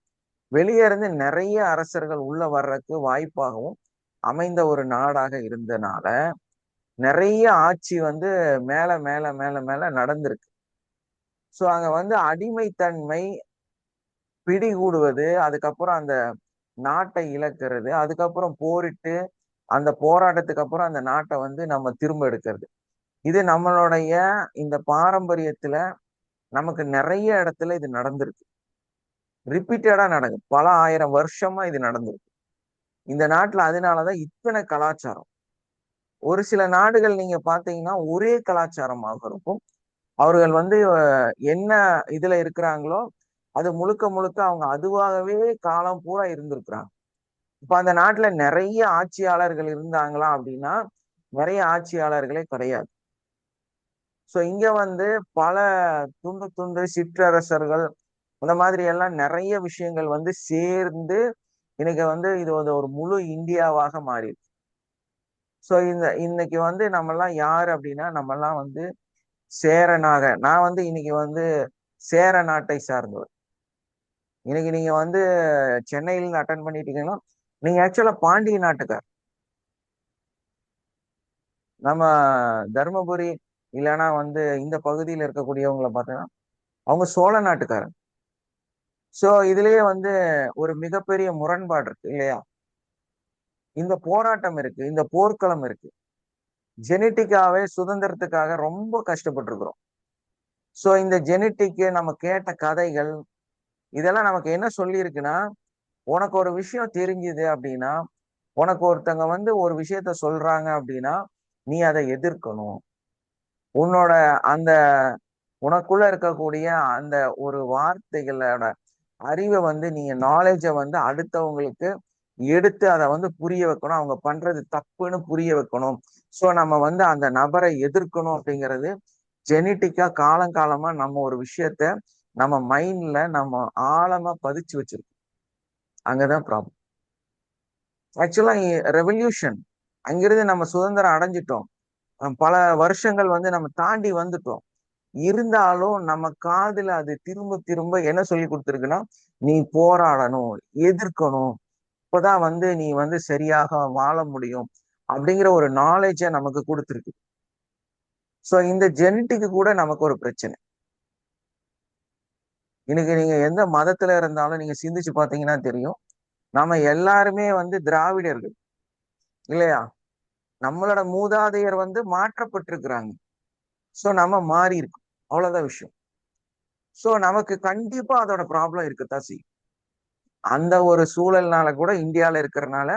வெளியே இருந்து நிறைய அரசர்கள் உள்ள வர்றதுக்கு வாய்ப்பாகவும் அமைந்த ஒரு நாடாக இருந்தனால நிறைய ஆட்சி வந்து மேல மேல மேல மேல நடந்திருக்கு. ஸோ அங்க வந்து அடிமைத்தன்மை பிடிகூடுவது, அதுக்கப்புறம் அந்த நாட்டை இழக்கிறது, அதுக்கப்புறம் போரிட்டு அந்த போராட்டத்துக்கு அப்புறம் அந்த நாட்டை வந்து நம்ம திரும்ப எடுக்கிறது. இது நம்மளுடைய இந்த பாரம்பரியத்துல நமக்கு நிறைய இடத்துல இது நடந்திருக்கு. ரிப்பீட்டடா நடக்குது. பல 1000 வருஷமா இது நடந்திருக்கு. இந்த நாட்டுல அதனாலதான் இத்தனை கலாச்சாரம். ஒரு சில நாடுகள் நீங்க பாத்தீங்கன்னா ஒரே கலாச்சாரமாக இருக்கும். அவர்கள் வந்து என்ன இதுல இருக்கிறாங்களோ அது முழுக்க முழுக்க அவங்க அதுவாகவே காலம் பூரா இருந்திருக்கிறாங்க. இப்ப அந்த நாட்டுல நிறைய ஆட்சியாளர்கள் இருந்தாங்களா அப்படின்னா நிறைய ஆட்சியாளர்களே கிடையாது. சோ இங்க வந்து பல துண்டு துண்டு சிற்றரசர்கள் அந்த மாதிரி எல்லாம் நிறைய விஷயங்கள் வந்து சேர்ந்து இன்னைக்கு வந்து இது ஒரு முழு இந்தியாவாக மாறிடுச்சு. சோ இன்னைக்கு வந்து நம்ம எல்லாம் யாரு அப்படின்னா நம்ம எல்லாம் வந்து சேரனாக நான் வந்து இன்னைக்கு வந்து சேர நாட்டை சார்ந்தவர். இன்னைக்கு நீங்க வந்து சென்னையில அட்டன் பண்ணிட்டீங்கன்னா நீங்க ஆக்சுவலா பாண்டிய நாட்டுக்கார். நம்ம தர்மபுரி இல்லைன்னா வந்து இந்த பகுதியில் இருக்கக்கூடியவங்களை பார்த்தீங்கன்னா அவங்க சோழ நாட்டுக்காரங்க. சோ இதுலயே வந்து ஒரு மிகப்பெரிய முரண்பாடு இருக்கு இல்லையா? இந்த போராட்டம் இருக்கு, இந்த போர்க்களம் இருக்கு. ஜெனட்டிக்காவே சுதந்திரத்துக்காக ரொம்ப கஷ்டப்பட்டிருக்கிறோம். சோ இந்த ஜெனட்டிக்கு நம்ம கேட்ட கதைகள் இதெல்லாம் நமக்கு என்ன சொல்லி இருக்குன்னா, உனக்கு ஒரு விஷயம் தெரிஞ்சுது அப்படின்னா, உனக்கு ஒருத்தங்க வந்து ஒரு விஷயத்த சொல்றாங்க அப்படின்னா நீ அதை எதிர்க்கணும். உன்னோட அந்த உனக்குள்ள இருக்கக்கூடிய அந்த ஒரு வார்த்தைகளோட அறிவை வந்து நீங்க நாலேஜை வந்து அடுத்தவங்களுக்கு எடுத்து அதை வந்து புரிய வைக்கணும். அவங்க பண்றது தப்புன்னு புரிய வைக்கணும். சோ நம்ம வந்து அந்த நபரை எதிர்க்கணும் அப்படிங்கிறது ஜெனட்டிக்கா காலங்காலமா நம்ம ஒரு விஷயத்த நம்ம மைண்ட்ல நம்ம ஆழமா பதிச்சு வச்சிருக்கோம். அங்கதான் ப்ராப்ளம். ஆக்சுவலா ரெவல்யூஷன் அங்கிருந்து நம்ம சுதந்திரம் அடைஞ்சிட்டோம். பல வருஷங்கள் வந்து நம்ம தாண்டி வந்துட்டோம். இருந்தாலும் நம்ம காதுல அது திரும்ப திரும்ப என்ன சொல்லி கொடுத்துருக்குன்னா, நீ போராடணும், எதிர்க்கணும், இப்பதான் வந்து நீ வந்து சரியாக வாழ முடியும் அப்படிங்கிற ஒரு நாலேஜ நமக்கு கொடுத்துருக்கு. சோ இந்த ஜெனட்டிக்கு கூட நமக்கு ஒரு பிரச்சனை. இன்னைக்கு நீங்க எந்த மதத்துல இருந்தாலும் நீங்க சிந்திச்சு பாத்தீங்கன்னா தெரியும். நம்ம எல்லாருமே வந்து திராவிடர்கள் இல்லையா? நம்மளோட மூதாதையர் வந்து மாற்றப்பட்டிருக்கிறாங்க. சோ நம்ம மாறி இருக்கோம். அவ்வளவுதான் விஷயம். சோ நமக்கு கண்டிப்பா அதோட ப்ராப்ளம் இருக்குதான் செய்யும். அந்த ஒரு சூழல்னால கூட இந்தியால இருக்கிறனால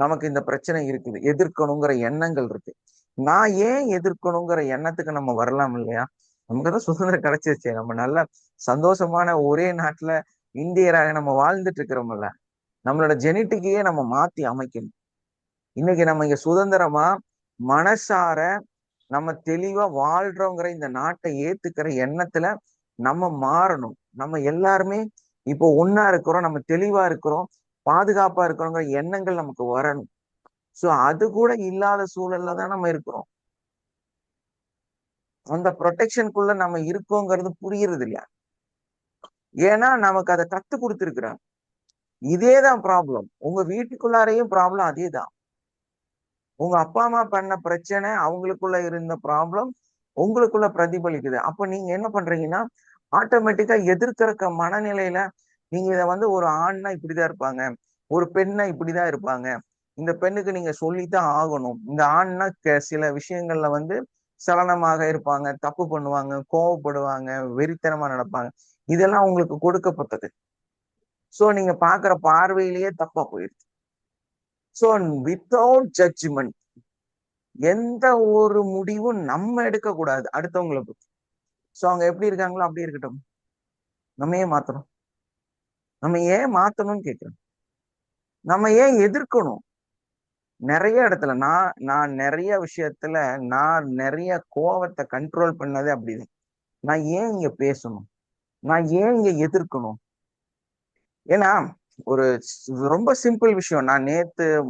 நமக்கு இந்த பிரச்சனை இருக்குது. எதிர்க்கணுங்கிற எண்ணங்கள் இருக்கு. நான் ஏன் எதிர்க்கணுங்கிற எண்ணத்துக்கு நம்ம வரலாம் இல்லையா? நமக்குதான் சுதந்திரம் கிடைச்சிருச்சு. நம்ம நல்ல சந்தோஷமான ஒரே நாட்டுல இந்தியராக நம்ம வாழ்ந்துட்டு இருக்கிறோம்ல. நம்மளோட ஜெனட்டிக்கையே நம்ம மாத்தி அமைக்கணும். இன்னைக்கு நம்ம இங்க சுதந்திரமா மனசார நம்ம தெளிவா வாழ்றோங்கிற இந்த நாட்டை ஏத்துக்கிற எண்ணத்துல நம்ம மாறணும். நம்ம எல்லாருமே இப்போ ஒன்னா இருக்கிறோம், நம்ம தெளிவா இருக்கிறோம், பாதுகாப்பா இருக்கிறோங்கிற எண்ணங்கள் நமக்கு வரணும். சோ அது கூட இல்லாத சூழல்ல தான் நம்ம இருக்கிறோம். அந்த ப்ரொடெக்ஷனுக்குள்ள நம்ம இருக்கோங்கிறது புரியுறது இல்லையா? ஏன்னா நமக்கு அதை கத்து கொடுத்துருக்குறாங்க. இதேதான் ப்ராப்ளம். உங்க வீட்டுக்குள்ளாரையும் ப்ராப்ளம் அதேதான். உங்க அப்பா அம்மா பண்ண பிரச்சனை அவங்களுக்குள்ள இருந்த ப்ராப்ளம் உங்களுக்குள்ள பிரதிபலிக்குது. அப்ப நீங்க என்ன பண்றீங்கன்னா ஆட்டோமேட்டிக்கா எதிர்க்கிற மனநிலையில நீங்க இதை வந்து ஒரு ஆண்னா இப்படிதான் இருப்பாங்க, ஒரு பெண்ணா இப்படிதான் இருப்பாங்க, இந்த பெண்ணுக்கு நீங்க சொல்லித்தான் ஆகணும், இந்த ஆண்னா சில விஷயங்கள்ல வந்து சலனமாக இருப்பாங்க, தப்பு பண்ணுவாங்க, கோவப்படுவாங்க, வெறித்தனமா நடப்பாங்க. இதெல்லாம் உங்களுக்கு கொடுக்கப்பட்டது. சோ நீங்க பாக்குற பார்வையிலேயே தப்பா போயிடுச்சு. சோ வித்தவுட் ஜட்ஜ்மெண்ட் எந்த ஒரு முடிவும் நம்ம எடுக்க கூடாது அடுத்தவங்களை பத்தி. சோ அவங்க எப்படி இருக்காங்களோ அப்படி இருக்கட்டும், நம்ம ஏன் மாத்தணும்? நம்ம ஏன் மாத்தணும்னு கேட்கிறோம். நம்ம ஏன் எதிர்க்கணும்? நிறைய இடத்துல நான் நிறைய விஷயத்துல நான் நிறைய கோவத்தை கண்ட்ரோல் பண்ணதே அப்படிதான். நான் ஏன் இங்க பேசணும்? நான் ஏன் இங்க எதிர்க்கணும்? ஏன்னா ஒரு ரொம்ப சிம்பிள் விஷயம். நான்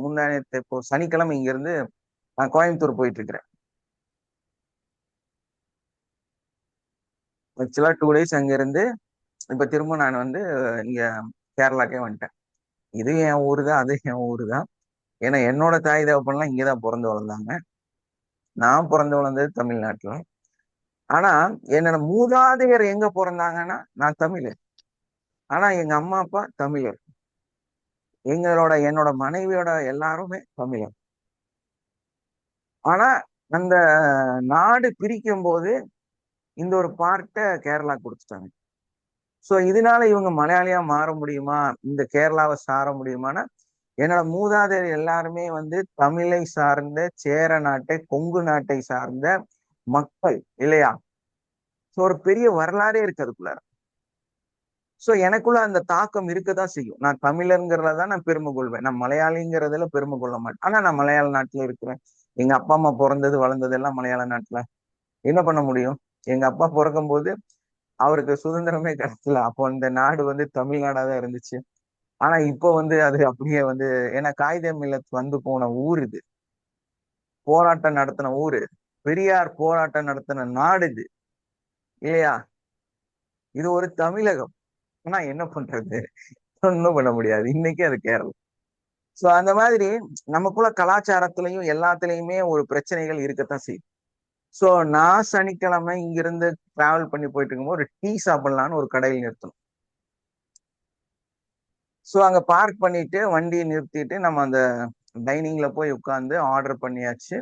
முந்தா நேத்து இப்போ சனிக்கிழமை இங்க இருந்து நான் கோயம்புத்தூர் போயிட்டு இருக்கிறேன். ஆக்சுவலா 2 days அங்க இருந்து இப்ப திரும்ப நான் வந்து இங்க கேரளாக்கே வந்துட்டேன். இது என் ஊரு தான், அது என் ஊரு தான். ஏன்னா என்னோட தாய் தகப்பன்லாம் இங்கதான் பிறந்து வளர்ந்தாங்க. நான் பிறந்து வளர்ந்தது தமிழ்நாட்டுல. ஆனா என்னோட மூதாதையர் எங்க பிறந்தாங்கன்னா நான் தமிழர். ஆனா எங்க அம்மா அப்பா தமிழர். என்னோட மனைவியோட எல்லாருமே தமிழர். ஆனா அந்த நாடு பிரிக்கும் போது இந்த ஒரு பார்ட்டை கேரளா கொடுத்துட்டாங்க. சோ இதனால இவங்க மலையாளியா மாற முடியுமா, இந்த கேரளாவை சார முடியுமானா, என்னோட மூதாதையர் எல்லாருமே வந்து தமிழை சார்ந்த, சேர நாட்டை, கொங்கு நாட்டை சார்ந்த மக்கள் இல்லையா? சோ ஒரு பெரிய வரலாறே இருக்கு அதுக்குள்ள. சோ எனக்குள்ள அந்த தாக்கம் இருக்கதான் செய்யும். நான் தமிழருங்கிறத தான் நான் பெருமை கொள்வேன். நான் மலையாளிங்கிறதுல பெருமை கொள்ள மாட்டேன். ஆனா நான் மலையாள நாட்டுல இருக்கிறேன். எங்க அப்பா அம்மா பிறந்தது வளர்ந்தது எல்லாம் மலையாள நாட்டுல. என்ன பண்ண முடியும்? எங்க அப்பா பிறக்கும் போது அவருக்கு சுதந்திரமே கிடைக்கல. அப்போ இந்த நாடு வந்து தமிழ்நாடா தான் இருந்துச்சு. ஆனா இப்போ வந்து அது அப்படியே வந்து, ஏன்னா காயிதே மில்லத் வந்து போன ஊர் இது, போராட்டம் நடத்தின ஊரு, பெரியார் போராட்டம் நடத்தின நாடு இது இல்லையா? இது ஒரு தமிழகம். ஆனா என்ன பண்றது? ஒண்ணும் பண்ண முடியாது. இன்னைக்கு அது கேரளா. சோ அந்த மாதிரி நமக்குள்ள கலாச்சாரத்திலையும் எல்லாத்துலயுமே ஒரு பிரச்சனைகள் இருக்கத்தான் செய்யும். சோ நான் சனிக்கிழமை இங்கிருந்து டிராவல் பண்ணி போயிட்டு இருக்கும்போது ஒரு டீ சாப்பிடலான்னு ஒரு கடையில் நிறுத்தணும். சோ அங்க பார்க் பண்ணிட்டு வண்டியை நிறுத்திட்டு நம்ம அந்த டைனிங்ல போய் உட்கார்ந்து ஆர்டர் பண்ணியாச்சு.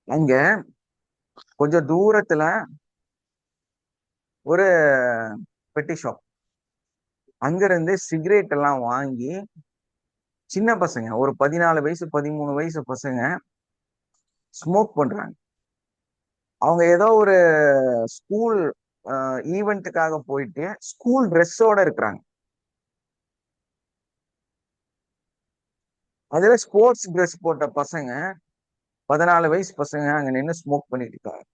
அங்க கொஞ்சம் தூரத்துல ஒரு பெட்டி ஷாப். அங்கிருந்து சிகரெட் எல்லாம் வாங்கி சின்ன பசங்க ஒரு 14 வயசு 13 வயசு பசங்க ஸ்மோக் பண்றாங்க. அவங்க ஏதோ ஒரு ஸ்கூல் ஈவெண்ட்டுக்காக போயிட்டு ஸ்கூல் ட்ரெஸ்ஸோட இருக்கிறாங்க. அதுல ஸ்போர்ட்ஸ் ட்ரெஸ் போட்ட பசங்க 14 வயசு பசங்க அங்க நின்று ஸ்மோக் பண்ணிட்டு இருக்காங்க.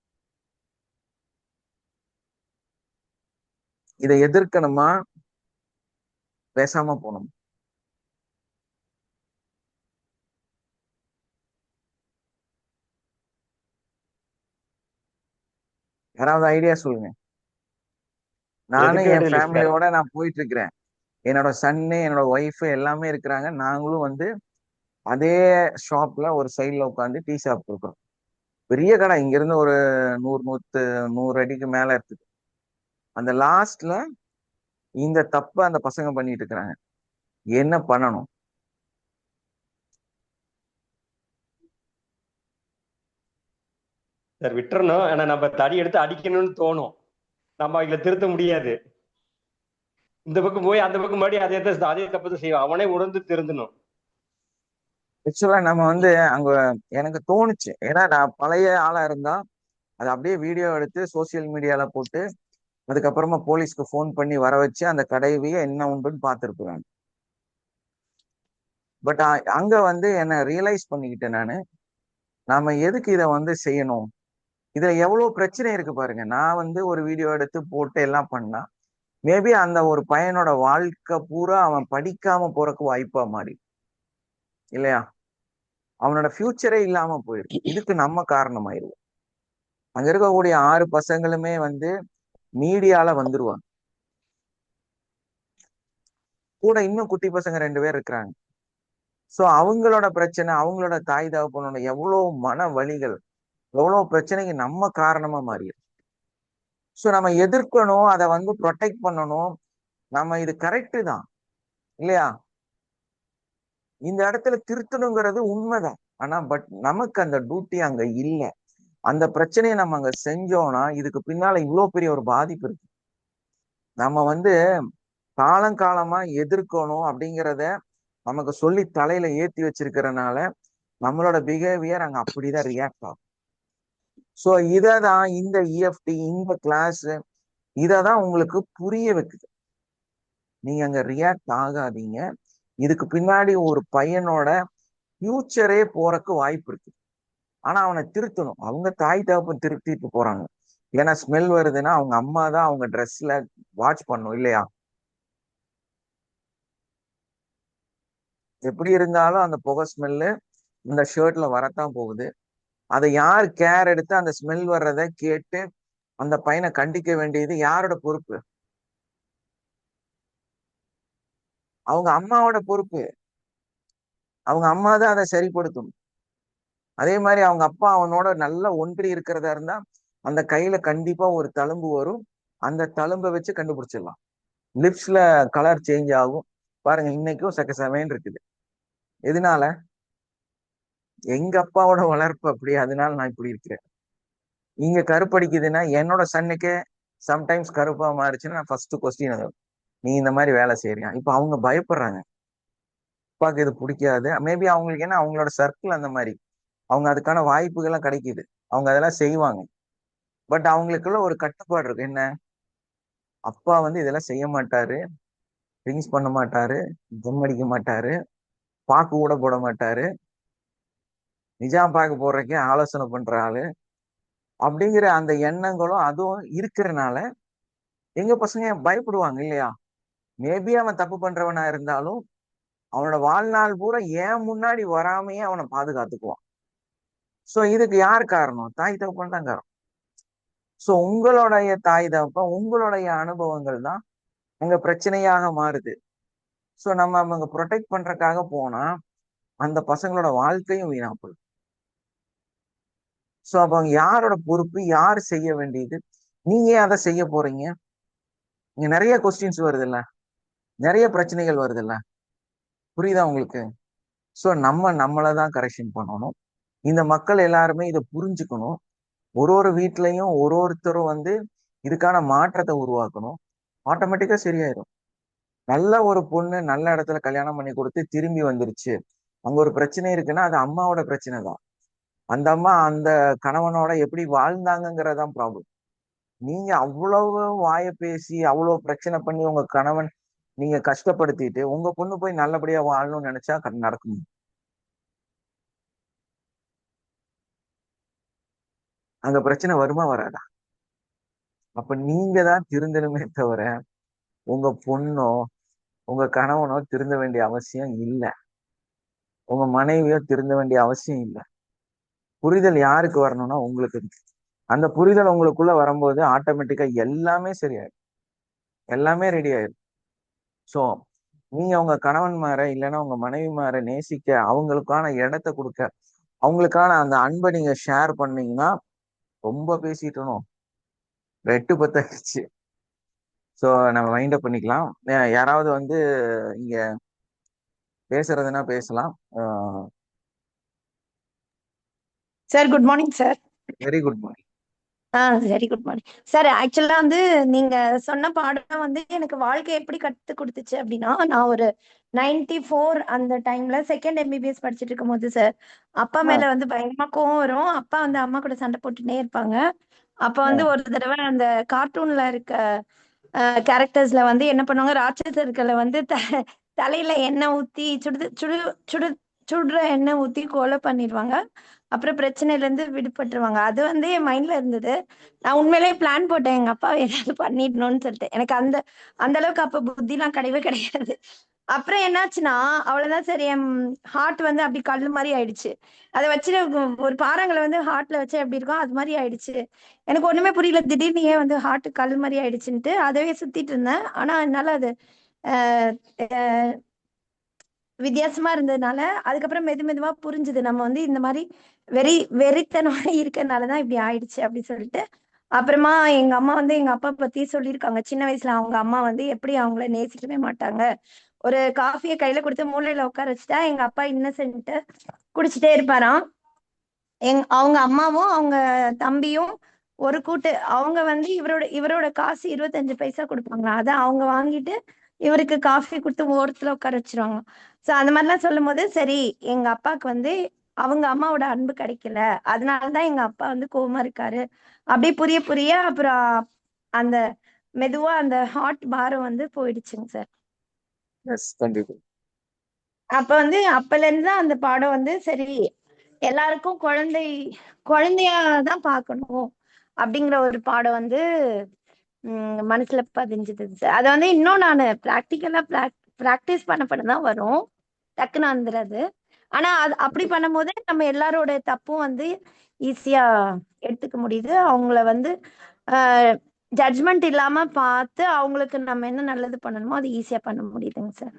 இதை எதிர்க்கணுமா, பேசாம போகணும்? யாராவது ஐடியா சொல்லுங்க. நானும் எதுக்க என் வேண்டியது சார். ஃபேமிலியோட நான் போயிட்டு இருக்கிறேன். என்னோட சன்னு என்னோட ஒய்ஃப் எல்லாமே இருக்கிறாங்க. நாங்களும் வந்து அதே ஷாப்ல ஒரு சைட்ல உட்காந்து டீ சாப்பிட்டு இருக்கோம். பெரிய கடை, இங்க இருந்து ஒரு 100 அடிக்கு மேல இருக்குது. அந்த லாஸ்ட்ல இந்த தப்ப அந்த பசங்க பண்ணிட்டு இருக்கிறாங்க. என்ன பண்ணணும்? சார் விட்டுறணும். ஆனா நம்ம தடி எடுத்து அடிக்கணும்னு தோணும். நம்ம அவங்கள திருத்த முடியாது. இந்த பக்கம் போய் அந்த பக்கம் மறுபடியும் அதே தப்பு தான் செய்வோம். அவனே உணர்ந்து திருந்தணும். ஆக்சுவலா நம்ம வந்து அங்க எனக்கு தோணுச்சு, ஏன்னா நான் பழைய ஆளா இருந்தா அதை அப்படியே வீடியோ எடுத்து சோசியல் மீடியால போட்டு அதுக்கப்புறமா போலீஸ்க்கு ஃபோன் பண்ணி வர வச்சு அந்த கடைவிய என்ன உண்டுன்னு பார்த்துருப்பேன். பட் அங்க வந்து என்ன ரியலைஸ் பண்ணிக்கிட்டேன் நானு, நாம எதுக்கு இதை வந்து செய்யணும்? இதுல எவ்வளவு பிரச்சனை இருக்கு பாருங்க. நான் வந்து ஒரு வீடியோ எடுத்து போட்டு எல்லாம் பண்ணா மேபி அந்த ஒரு பையனோட வாழ்க்கை பூரா அவன் படிக்காம போறதுக்கு வாய்ப்பா மாறி இல்லையா? அவனோட ஃபியூச்சரே இல்லாம போயிருக்கு. இதுக்கு நம்ம காரணமாயிருவோம். அங்க இருக்கக்கூடிய 6 பசங்களுமே வந்து மீடியால வந்துருவாங்க. கூட இன்னும் குட்டி பசங்க 2 பேர் இருக்கிறாங்க. சோ அவங்களோட பிரச்சனை, அவங்களோட தாய் தகப்பனோட எவ்வளவு மன வலிகள், எவ்வளவு பிரச்சனைக்கு நம்ம காரணமா மாறிடும். சோ நம்ம எதிர்க்கணும், அதை வந்து ப்ரொடெக்ட் பண்ணணும். நம்ம இது கரெக்டு தான் இல்லையா? இந்த இடத்துல திருத்தணுங்கிறது உண்மைதான். ஆனா பட் நமக்கு அந்த டியூட்டி அங்க இல்லை. அந்த பிரச்சனையை நம்ம அங்க செஞ்சோம்னா இதுக்கு பின்னால இவ்வளவு பெரிய ஒரு பாதிப்பு இருக்கு. நம்ம வந்து காலங்காலமா எதிர்க்கணும் அப்படிங்கிறத நமக்கு சொல்லி தலையில ஏத்தி வச்சிருக்கிறனால நம்மளோட பிஹேவியர் அங்க அப்படிதான் ரியாக்ட் ஆகும். சோ இததான் இந்த இஎஃப்டி இந்த கிளாஸ் இததான் உங்களுக்கு புரிய வைக்குது. நீங்க அங்க ரியாக்ட் ஆகாதீங்க. இதுக்கு பின்னாடி ஒரு பையனோட ஃபியூச்சரே போறக்கு வாய்ப்பு இருக்கு. ஆனா அவனை திருத்தணும். அவங்க தாய் தகப்பன் திருத்திட்டு போறாங்க. ஏன்னா ஸ்மெல் வருதுன்னா அவங்க அம்மா தான் அவங்க ட்ரெஸ்ல வாட்ச் பண்ணும் இல்லையா? எப்படி இருந்தாலும் அந்த புகை ஸ்மெல்லு இந்த ஷர்ட்ல வரத்தான் போகுது. அதை யார் கேர் எடுத்து அந்த ஸ்மெல் வர்றத கேட்டு அந்த பையனை கண்டிக்க வேண்டியது யாரோட பொறுப்பு? அவங்க அம்மாவோட பொறுப்பு. அவங்க அம்மா தான் அதை சரிப்படுத்தணும். அதே மாதிரி அவங்க அப்பா அவனோட நல்லா ஒன்றி இருக்கிறதா இருந்தா அந்த கையில கண்டிப்பா ஒரு தழும்பு வரும். அந்த தழும்பை வச்சு கண்டுபிடிச்சிடலாம். லிப்ஸ்ல கலர் சேஞ்ச் ஆகும். பாருங்க இன்னைக்கும் சக்கசமேன்னு இருக்குது. எதனால? எங்க அப்பாவோட வளர்ப்பு அப்படி, அதனால நான் இப்படி இருக்கிறேன். இங்க கருப்படிக்குதுன்னா என்னோட சன்னுக்கே சம்டைம்ஸ் கருப்பா மாறிச்சுன்னா நான் ஃபர்ஸ்ட் கொஸ்டின் அது, நீ இந்த மாதிரி வேலை செய்யறியா? இப்ப அவங்க பயப்படுறாங்க. அப்பாவுக்கு இது பிடிக்காது. மேபி அவங்களுக்கு என்ன, அவங்களோட சர்க்கிள் அந்த மாதிரி, அவங்க அதுக்கான வாய்ப்புகள்லாம் கிடைக்குது, அவங்க அதெல்லாம் செய்வாங்க. பட் அவங்களுக்குள்ள ஒரு கட்டுப்பாடு இருக்கு. என்ன, அப்பா வந்து இதெல்லாம் செய்ய மாட்டாரு, ட்ரிங்க்ஸ் பண்ண மாட்டாரு, ஜம் அடிக்க மாட்டாரு, பாக்கு கூட போட மாட்டாரு, நிஜாம் பாக்கு போடுறக்கே ஆலோசனை பண்ற ஆளு, அப்படிங்கிற அந்த எண்ணங்களும் அதுவும் இருக்கிறனால எங்க பசங்க பயப்படுவாங்க இல்லையா? மேபி அவன் தப்பு பண்றவனா இருந்தாலும் அவனோட வாழ்நாள் பூரா ஏன் முன்னாடி வராமையே அவனை பாதுகாத்துக்குவான். சோ இதுக்கு யார் காரணம்? தாய் தகப்பன் தான் காரணம். சோ உங்களுடைய தாய் தகப்பன், உங்களுடைய அனுபவங்கள் தான் உங்க பிரச்சனையாக மாறுது. சோ நம்ம அவங்க ப்ரொடெக்ட் பண்றதுக்காக போனா அந்த பசங்களோட வாழ்க்கையும் வீணா போகுது. சோ அப்ப அவங்க யாரோட பொறுப்பு, யார் செய்ய வேண்டியது? நீங்க ஏன் அதை செய்ய போறீங்க? இங்க நிறைய கொஸ்டின்ஸ் வருது இல்ல, நிறைய பிரச்சனைகள் வருது இல்ல, புரியுதா உங்களுக்கு? சோ நம்மளதான் கரெக்ஷன் பண்ணணும். இந்த மக்கள் எல்லாருமே இதை புரிஞ்சுக்கணும். ஒரு வீட்லயும் ஒருத்தரும் வந்து இதுக்கான மாற்றத்தை உருவாக்கணும். ஆட்டோமேட்டிக்கா சரியாயிடும். நல்ல ஒரு பொண்ணு நல்ல இடத்துல கல்யாணம் பண்ணி கொடுத்து திரும்பி வந்துருச்சு, அங்க ஒரு பிரச்சனை இருக்குன்னா அது அம்மாவோட பிரச்சனை தான். அந்த அம்மா அந்த கணவனோட எப்படி வாழ்ந்தாங்கிறதான் ப்ராப்ளம். நீங்க அவ்வளவு வாய பேசி அவ்வளவு பிரச்சனை பண்ணி உங்க கணவன் நீங்க கஷ்டப்படுத்திட்டு உங்க பொண்ணு போய் நல்லபடியா வாழணும்னு நினைச்சா நடக்கும். அங்க பிரச்சனை வருமா வராதா? அப்ப நீங்க தான் திருந்தணுமே தவிர உங்க பொண்ணோ உங்க கணவனோ திருந்த வேண்டிய அவசியம் இல்லை. உங்க மனைவியோ திருந்த வேண்டிய அவசியம் இல்லை. புரிதல் யாருக்கு வரணும்னா உங்களுக்கு. அந்த புரிதல் உங்களுக்குள்ள வரும்போது ஆட்டோமேட்டிக்கா எல்லாமே சரியாயிடும், எல்லாமே ரெடி ஆயிடும். சோ நீங்க உங்க கணவன் மாற இல்லைன்னா உங்க மனைவி மாற நேசிக்க, அவங்களுக்கான இடத்த கொடுக்க, அவங்களுக்கான அந்த அன்பை நீங்க ஷேர் பண்ணீங்கன்னா, ரொம்ப பேசிட்டணும், 8 10 ஆயிடுச்சு. ஸோ நம்ம மைண்ட் அப் பண்ணிக்கலாம். யாராவது வந்து இங்க பேசுறதுன்னா பேசலாம். Sir good morning sir. Very good morning. Very good morning sir. ஆக்சுவலா வந்து நீங்க சொன்ன பாடம் வந்து எனக்கு வாழ்க்கை எப்படி கத்து கொடுத்துச்சு அப்படின்னா, நான் ஒரு 94 அந்த டைம்ல செகண்ட் எம்பிபிஎஸ் படிச்சுட்டு இருக்கும் போது சார், அப்பா மேல வந்து பயங்கரமா கோவம் வரும். அப்பா வந்து அம்மா கூட சண்டை போட்டுட்டே இருப்பாங்க. அப்ப வந்து ஒரு தடவை அந்த கார்ட்டூன்ல இருக்க கேரக்டர்ஸ்ல வந்து என்ன பண்ணுவாங்க, ராட்சசர்களை வந்து தலையில எண்ணெய் ஊத்தி சுடுற எண்ணெய் ஊத்தி கொலை பண்ணிடுவாங்க. அப்புறம் பிரச்சனையில இருந்து விடுபட்டுருவாங்க. அது வந்து என் மைண்ட்ல இருந்தது. நான் உண்மையிலேயே பிளான் போட்டேன் எங்க அப்பா ஏதாவது பண்ணிடணும்னு சொல்லிட்டு. எனக்கு அந்த அந்த அளவுக்கு அப்ப புத்திலாம் கிடையவே கிடையாது. அப்புறம் என்னாச்சுன்னா, அவ்வளவுதான் சரி, என் ஹார்ட் வந்து அப்படி கல்லு மாதிரி ஆயிடுச்சு. அதை வச்சு ஒரு பாறாங்களை வந்து ஹார்ட்ல வச்சு எப்படி இருக்கும் அது மாதிரி ஆயிடுச்சு. எனக்கு ஒண்ணுமே புரியல, திடீர்னு ஏன் வந்து ஹார்ட் கல் மாதிரி ஆயிடுச்சுன்ட்டு அதவே சுத்திட்டு இருந்தேன். ஆனா என்னால அது அஹ் அஹ் வித்தியாசமா இருந்ததுனால அதுக்கப்புறம் மெதுவா புரிஞ்சுது, நம்ம வந்து இந்த மாதிரி வெறித்தனமா இருக்கறனாலதான் இப்படி ஆயிடுச்சு அப்படி சொல்லிட்டு. அப்புறமா எங்க அம்மா வந்து எங்க அப்பா பத்தி சொல்லியிருக்காங்க. சின்ன வயசுல அவங்க அம்மா வந்து எப்படி அவங்கள நேசிக்கவே மாட்டாங்க. ஒரு காஃபியை கையில கொடுத்து மூலையில உட்கார வச்சுட்டா எங்க அப்பா இன்னசென்ட் குடிச்சிட்டே இருப்பாராம். அவங்க அம்மாவும் அவங்க தம்பியும் ஒரு கூட்டு, அவங்க வந்து இவரோட காசு 25 பைசா கொடுப்பாங்களா, அதை அவங்க வாங்கிட்டு இவருக்கு காஃபி கொடுத்து ஓரத்துல உட்கார வச்சிருவாங்க. சோ அந்த மாதிரிலாம் சொல்லும் போது சரி, எங்க அப்பாவுக்கு வந்து அவங்க அம்மாவோட அன்பு கிடைக்கல, அதனாலதான் எங்க அப்பா வந்து கோவமா இருக்காரு அப்படியே புரிய புரிய அப்புறம் அந்த மெதுவா அந்த ஹார்ட் பாரம் வந்து போயிடுச்சுங்க சார். எஸ், கண்டிப்பா. அப்ப வந்து அப்பல இருந்து தான் அந்த பாடம் வந்து சரி, எல்லாருக்கும் குழந்தையாதான் பார்க்கணும் அப்படிங்கிற ஒரு பாடம் வந்து மனசுல பதிஞ்சுது சார். அதை வந்து இன்னும் நான் பிராக்டிஸ் பண்ணதான் வரும், டக்குன்னு வந்துடுறது. ஆனா அது அப்படி பண்ணும் போது நம்ம எல்லாரோட தப்பும் வந்து ஈஸியா எடுத்துக்க முடியுது. அவங்கள வந்து ஜட்ஜ்மெண்ட் இல்லாம பார்த்து அவங்களுக்கு நம்ம என்ன நல்லது பண்ணணுமோ அது ஈஸியா பண்ண முடியுதுங்க sir.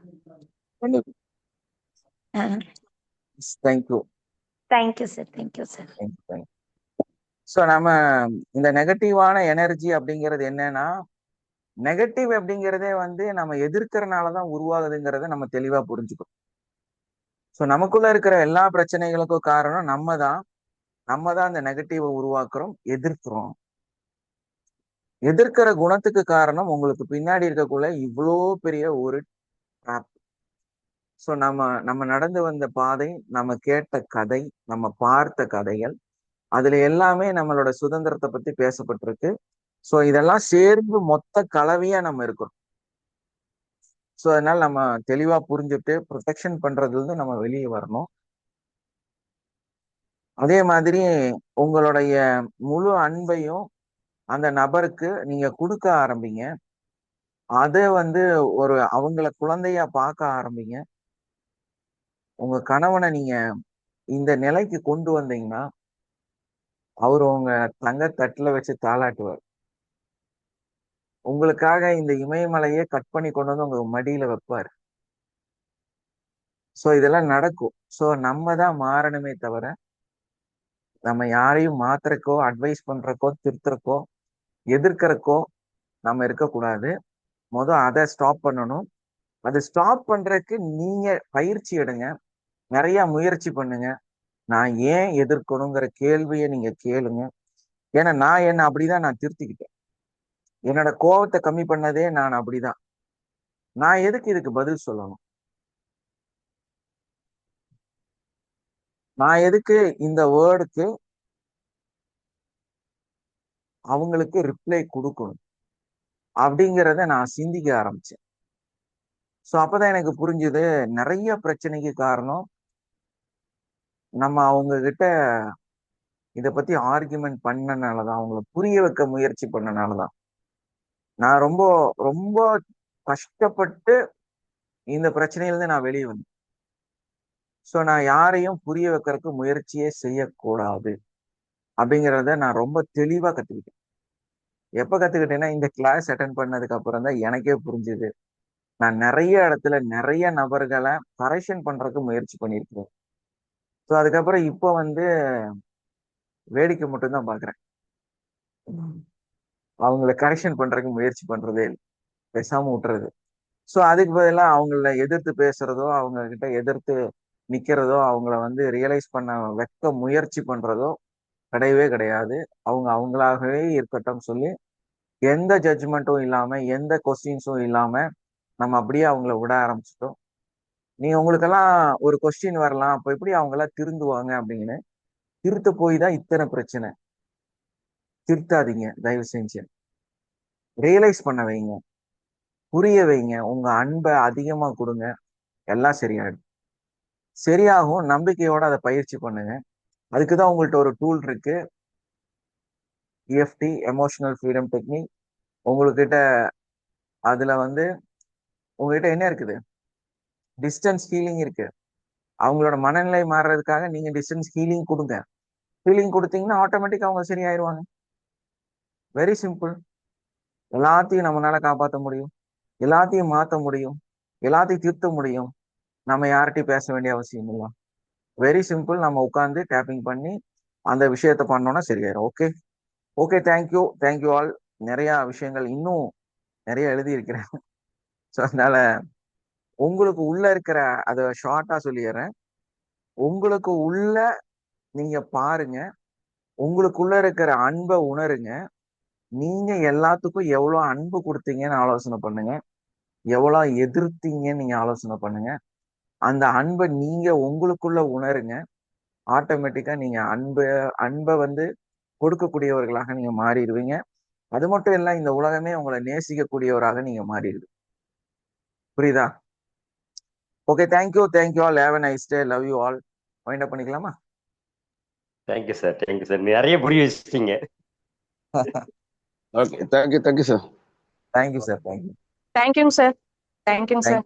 Thank you. Thank you sir. Thank you sir. Thank you. So நம்ம இந்த நெகட்டிவான எனர்ஜி அப்படிங்கிறது என்னன்னா, நெகட்டிவ் அப்படிங்கிறதே வந்து நம்ம எதிர்க்கிறனால தான் உருவாகுதுங்கிறத நம்ம தெளிவா புரிஞ்சுக்கணும். ஸோ நமக்குள்ள இருக்கிற எல்லா பிரச்சனைகளுக்கும் காரணம் நம்ம தான். நம்ம தான் அந்த நெகட்டிவை உருவாக்குறோம், எதிர்க்கிறோம். எதிர்க்கிற குணத்துக்கு காரணம் உங்களுக்கு பின்னாடி இருக்கக்குள்ள இவ்வளோ பெரிய ஒரு ட்ராப். ஸோ நம்ம நடந்து வந்த பாதை, நம்ம கேட்ட கதை, நம்ம பார்த்த கதைகள், அதுல எல்லாமே நம்மளோட சுதந்திரத்தை பத்தி பேசப்பட்டிருக்கு. ஸோ இதெல்லாம் சேர்ந்து மொத்த கலவையா நம்ம இருக்கிறோம். ஸோ அதனால நம்ம தெளிவா புரிஞ்சுட்டு ப்ரொடெக்ஷன் பண்றதுல இருந்து நம்ம வெளியே வரணும். அதே மாதிரி உங்களுடைய முழு அன்பையும் அந்த நபருக்கு நீங்க கொடுக்க ஆரம்பிங்க. அதை வந்து அவங்கள குழந்தையா பார்க்க ஆரம்பிங்க. உங்க கணவனை நீங்க இந்த நிலைக்கு கொண்டு வந்தீங்கன்னா அவர் உங்க தங்க தட்டுல வச்சு தாளாட்டுவார். உங்களுக்காக இந்த இமயமலையே கட் பண்ணி கொண்டு வந்து உங்க மடியில வைப்பார். ஸோ இதெல்லாம் நடக்கும். ஸோ நம்ம தான் மாறணுமே தவிர நம்ம யாரையும் மாத்துறக்கோ, அட்வைஸ் பண்றக்கோ, திருத்துறக்கோ, எதிர்க்கிறக்கோ நம்ம இருக்கக்கூடாது. அதை ஸ்டாப் பண்ணணும். அதை ஸ்டாப் பண்றதுக்கு நீங்க பயிற்சி எடுங்க, நிறைய முயற்சி பண்ணுங்க. நான் ஏன் எதிர்க்கணுங்கிற கேள்வியை நீங்க கேளுங்க. ஏன்னா நான் என்ன அப்படிதான் நான் திருத்திக்கிட்டேன். என்னோட கோபத்தை கம்மி பண்ணதே நான் அப்படிதான். நான் எதுக்கு இதுக்கு பதில் சொல்லணும்? நான் எதுக்கு இந்த வேர்டுக்கு அவங்களுக்கு ரிப்ளை கொடுக்கணும் அப்படிங்கிறத நான் சிந்திக்க ஆரம்பிச்சேன். ஸோ அப்பதான் எனக்கு புரிஞ்சுது, நிறைய பிரச்சனைக்கு காரணம் நம்ம அவங்க கிட்ட இதை பத்தி ஆர்கியூமெண்ட் பண்ணனாலதான், அவங்கள புரிய வைக்க முயற்சி பண்ணனாலதான். நான் ரொம்ப ரொம்ப கஷ்டப்பட்டு இந்த பிரச்சனையிலிருந்து நான் வெளியே வந்தேன். ஸோ நான் யாரையும் புரிய வைக்கிறதுக்கு முயற்சியே செய்யக்கூடாது அப்படிங்கிறத நான் ரொம்ப தெளிவா கத்துக்கிட்டேன். எப்ப கத்துக்கிட்டேன்னா, இந்த கிளாஸ் அட்டன் பண்ணதுக்கு அப்புறம் தான் எனக்கே புரிஞ்சுது. நான் நிறைய இடத்துல நிறைய நபர்களை கரெக்ஷன் பண்றதுக்கு முயற்சி பண்ணியிருக்கிறேன். ஸோ அதுக்கப்புறம் இப்போ வந்து வேடிக்கை மட்டும்தான் பாக்குறேன். அவங்கள கரெக்ஷன் பண்றதுக்கு முயற்சி பண்றதே இல்லை, பேசாம விட்டுறது. ஸோ அதுக்கு பதிலாக அவங்கள எதிர்த்து பேசுறதோ, அவங்க கிட்ட எதிர்த்து நிக்கிறதோ, அவங்கள வந்து ரியலைஸ் பண்ண வைக்க முயற்சி பண்றதோ கிடையவே கிடையாது. அவங்க அவங்களாகவே இருக்கட்டும் சொல்லி எந்த ஜட்ஜ்மெண்ட்டும் இல்லாம, எந்த கொஸ்டின்ஸும் இல்லாம நம்ம அப்படியே அவங்கள விட ஆரம்பிச்சிட்டோம். உங்களுக்கெல்லாம் ஒரு கொஸ்டின் வரலாம், அப்போ எப்படி அவங்களாம் திருந்துவாங்க அப்படின்னு. திருத்த போய் தான் இத்தனை பிரச்சனை. திருத்தாதீங்க தயவு செஞ்சு. ரியலைஸ் பண்ண வைங்க, புரிய வைங்க, உங்க அன்பை அதிகமா கொடுங்க, எல்லாம் சரியாயிடும். சரியாகும். நம்பிக்கையோட அதை பயிற்சி பண்ணுங்க. அதுக்குதான் உங்கள்ட்ட ஒரு டூல் இருக்கு, EFT, எமோஷனல் ஃப்ரீடம் டெக்னிக். உங்ககிட்ட அதுல வந்து உங்ககிட்ட என்ன இருக்குது? டிஸ்டன்ஸ் ஹீலிங் இருக்கு. அவங்களோட மனநிலை மாறுறதுக்காக நீங்க டிஸ்டன்ஸ் ஹீலிங் கொடுங்க. ஹீலிங் கொடுத்தீங்கன்னா ஆட்டோமேட்டிக்கா அவங்க சரியாயிருவாங்க. Very simple. எல்லாத்தையும் நம்மளால காப்பாற்ற முடியும், எல்லாத்தையும் மாற்ற முடியும், எல்லாத்தையும் திருத்த முடியும். நம்ம யார்கிட்டையும் பேச வேண்டிய அவசியம் இல்லை. Very simple. நம்ம உட்காந்து டேப்பிங் பண்ணி அந்த விஷயத்த பண்ணோம்னா சரியாயிரும். Okay okay, thank you all. நிறைய விஷயங்கள் இன்னும் நிறைய எழுதி இருக்கிறேன். ஸோ அதனால உங்களுக்கு உள்ள இருக்கிற, அதை ஷார்ட்டா சொல்லிடுறேன். உங்களுக்கு உள்ள நீங்க பாருங்க, உங்களுக்குள்ள இருக்கிற அன்பை உணருங்க. நீங்க எல்லாத்துக்கும் எவ்வளவு அன்பு கொடுத்தீங்கன்னு ஆலோசனை பண்ணுங்க, எவ்வளவு எதிர்த்தீங்கன்னு நீங்க ஆலோசனை பண்ணுங்க. அந்த அன்பை நீங்க உங்களுக்குள்ள உணருங்க. ஆட்டோமேட்டிக்கா நீங்க அன்பை வந்து கொடுக்கக்கூடியவர்களாக நீங்க மாறிடுவீங்க. அது மட்டும் இல்ல, இந்த உலகமே உங்களை நேசிக்கக்கூடியவராக நீங்க மாறிடுவீங்க. புரியுதா? Okay, thank you all. Have a nice day. Love you all. Wind up பண்ணிக்கலாமா? Thank you sir. நிறைய புரிய வச்சிட்டீங்க. Okay, thank you sir. Thank you sir. தேங்க்யூங்க சார்.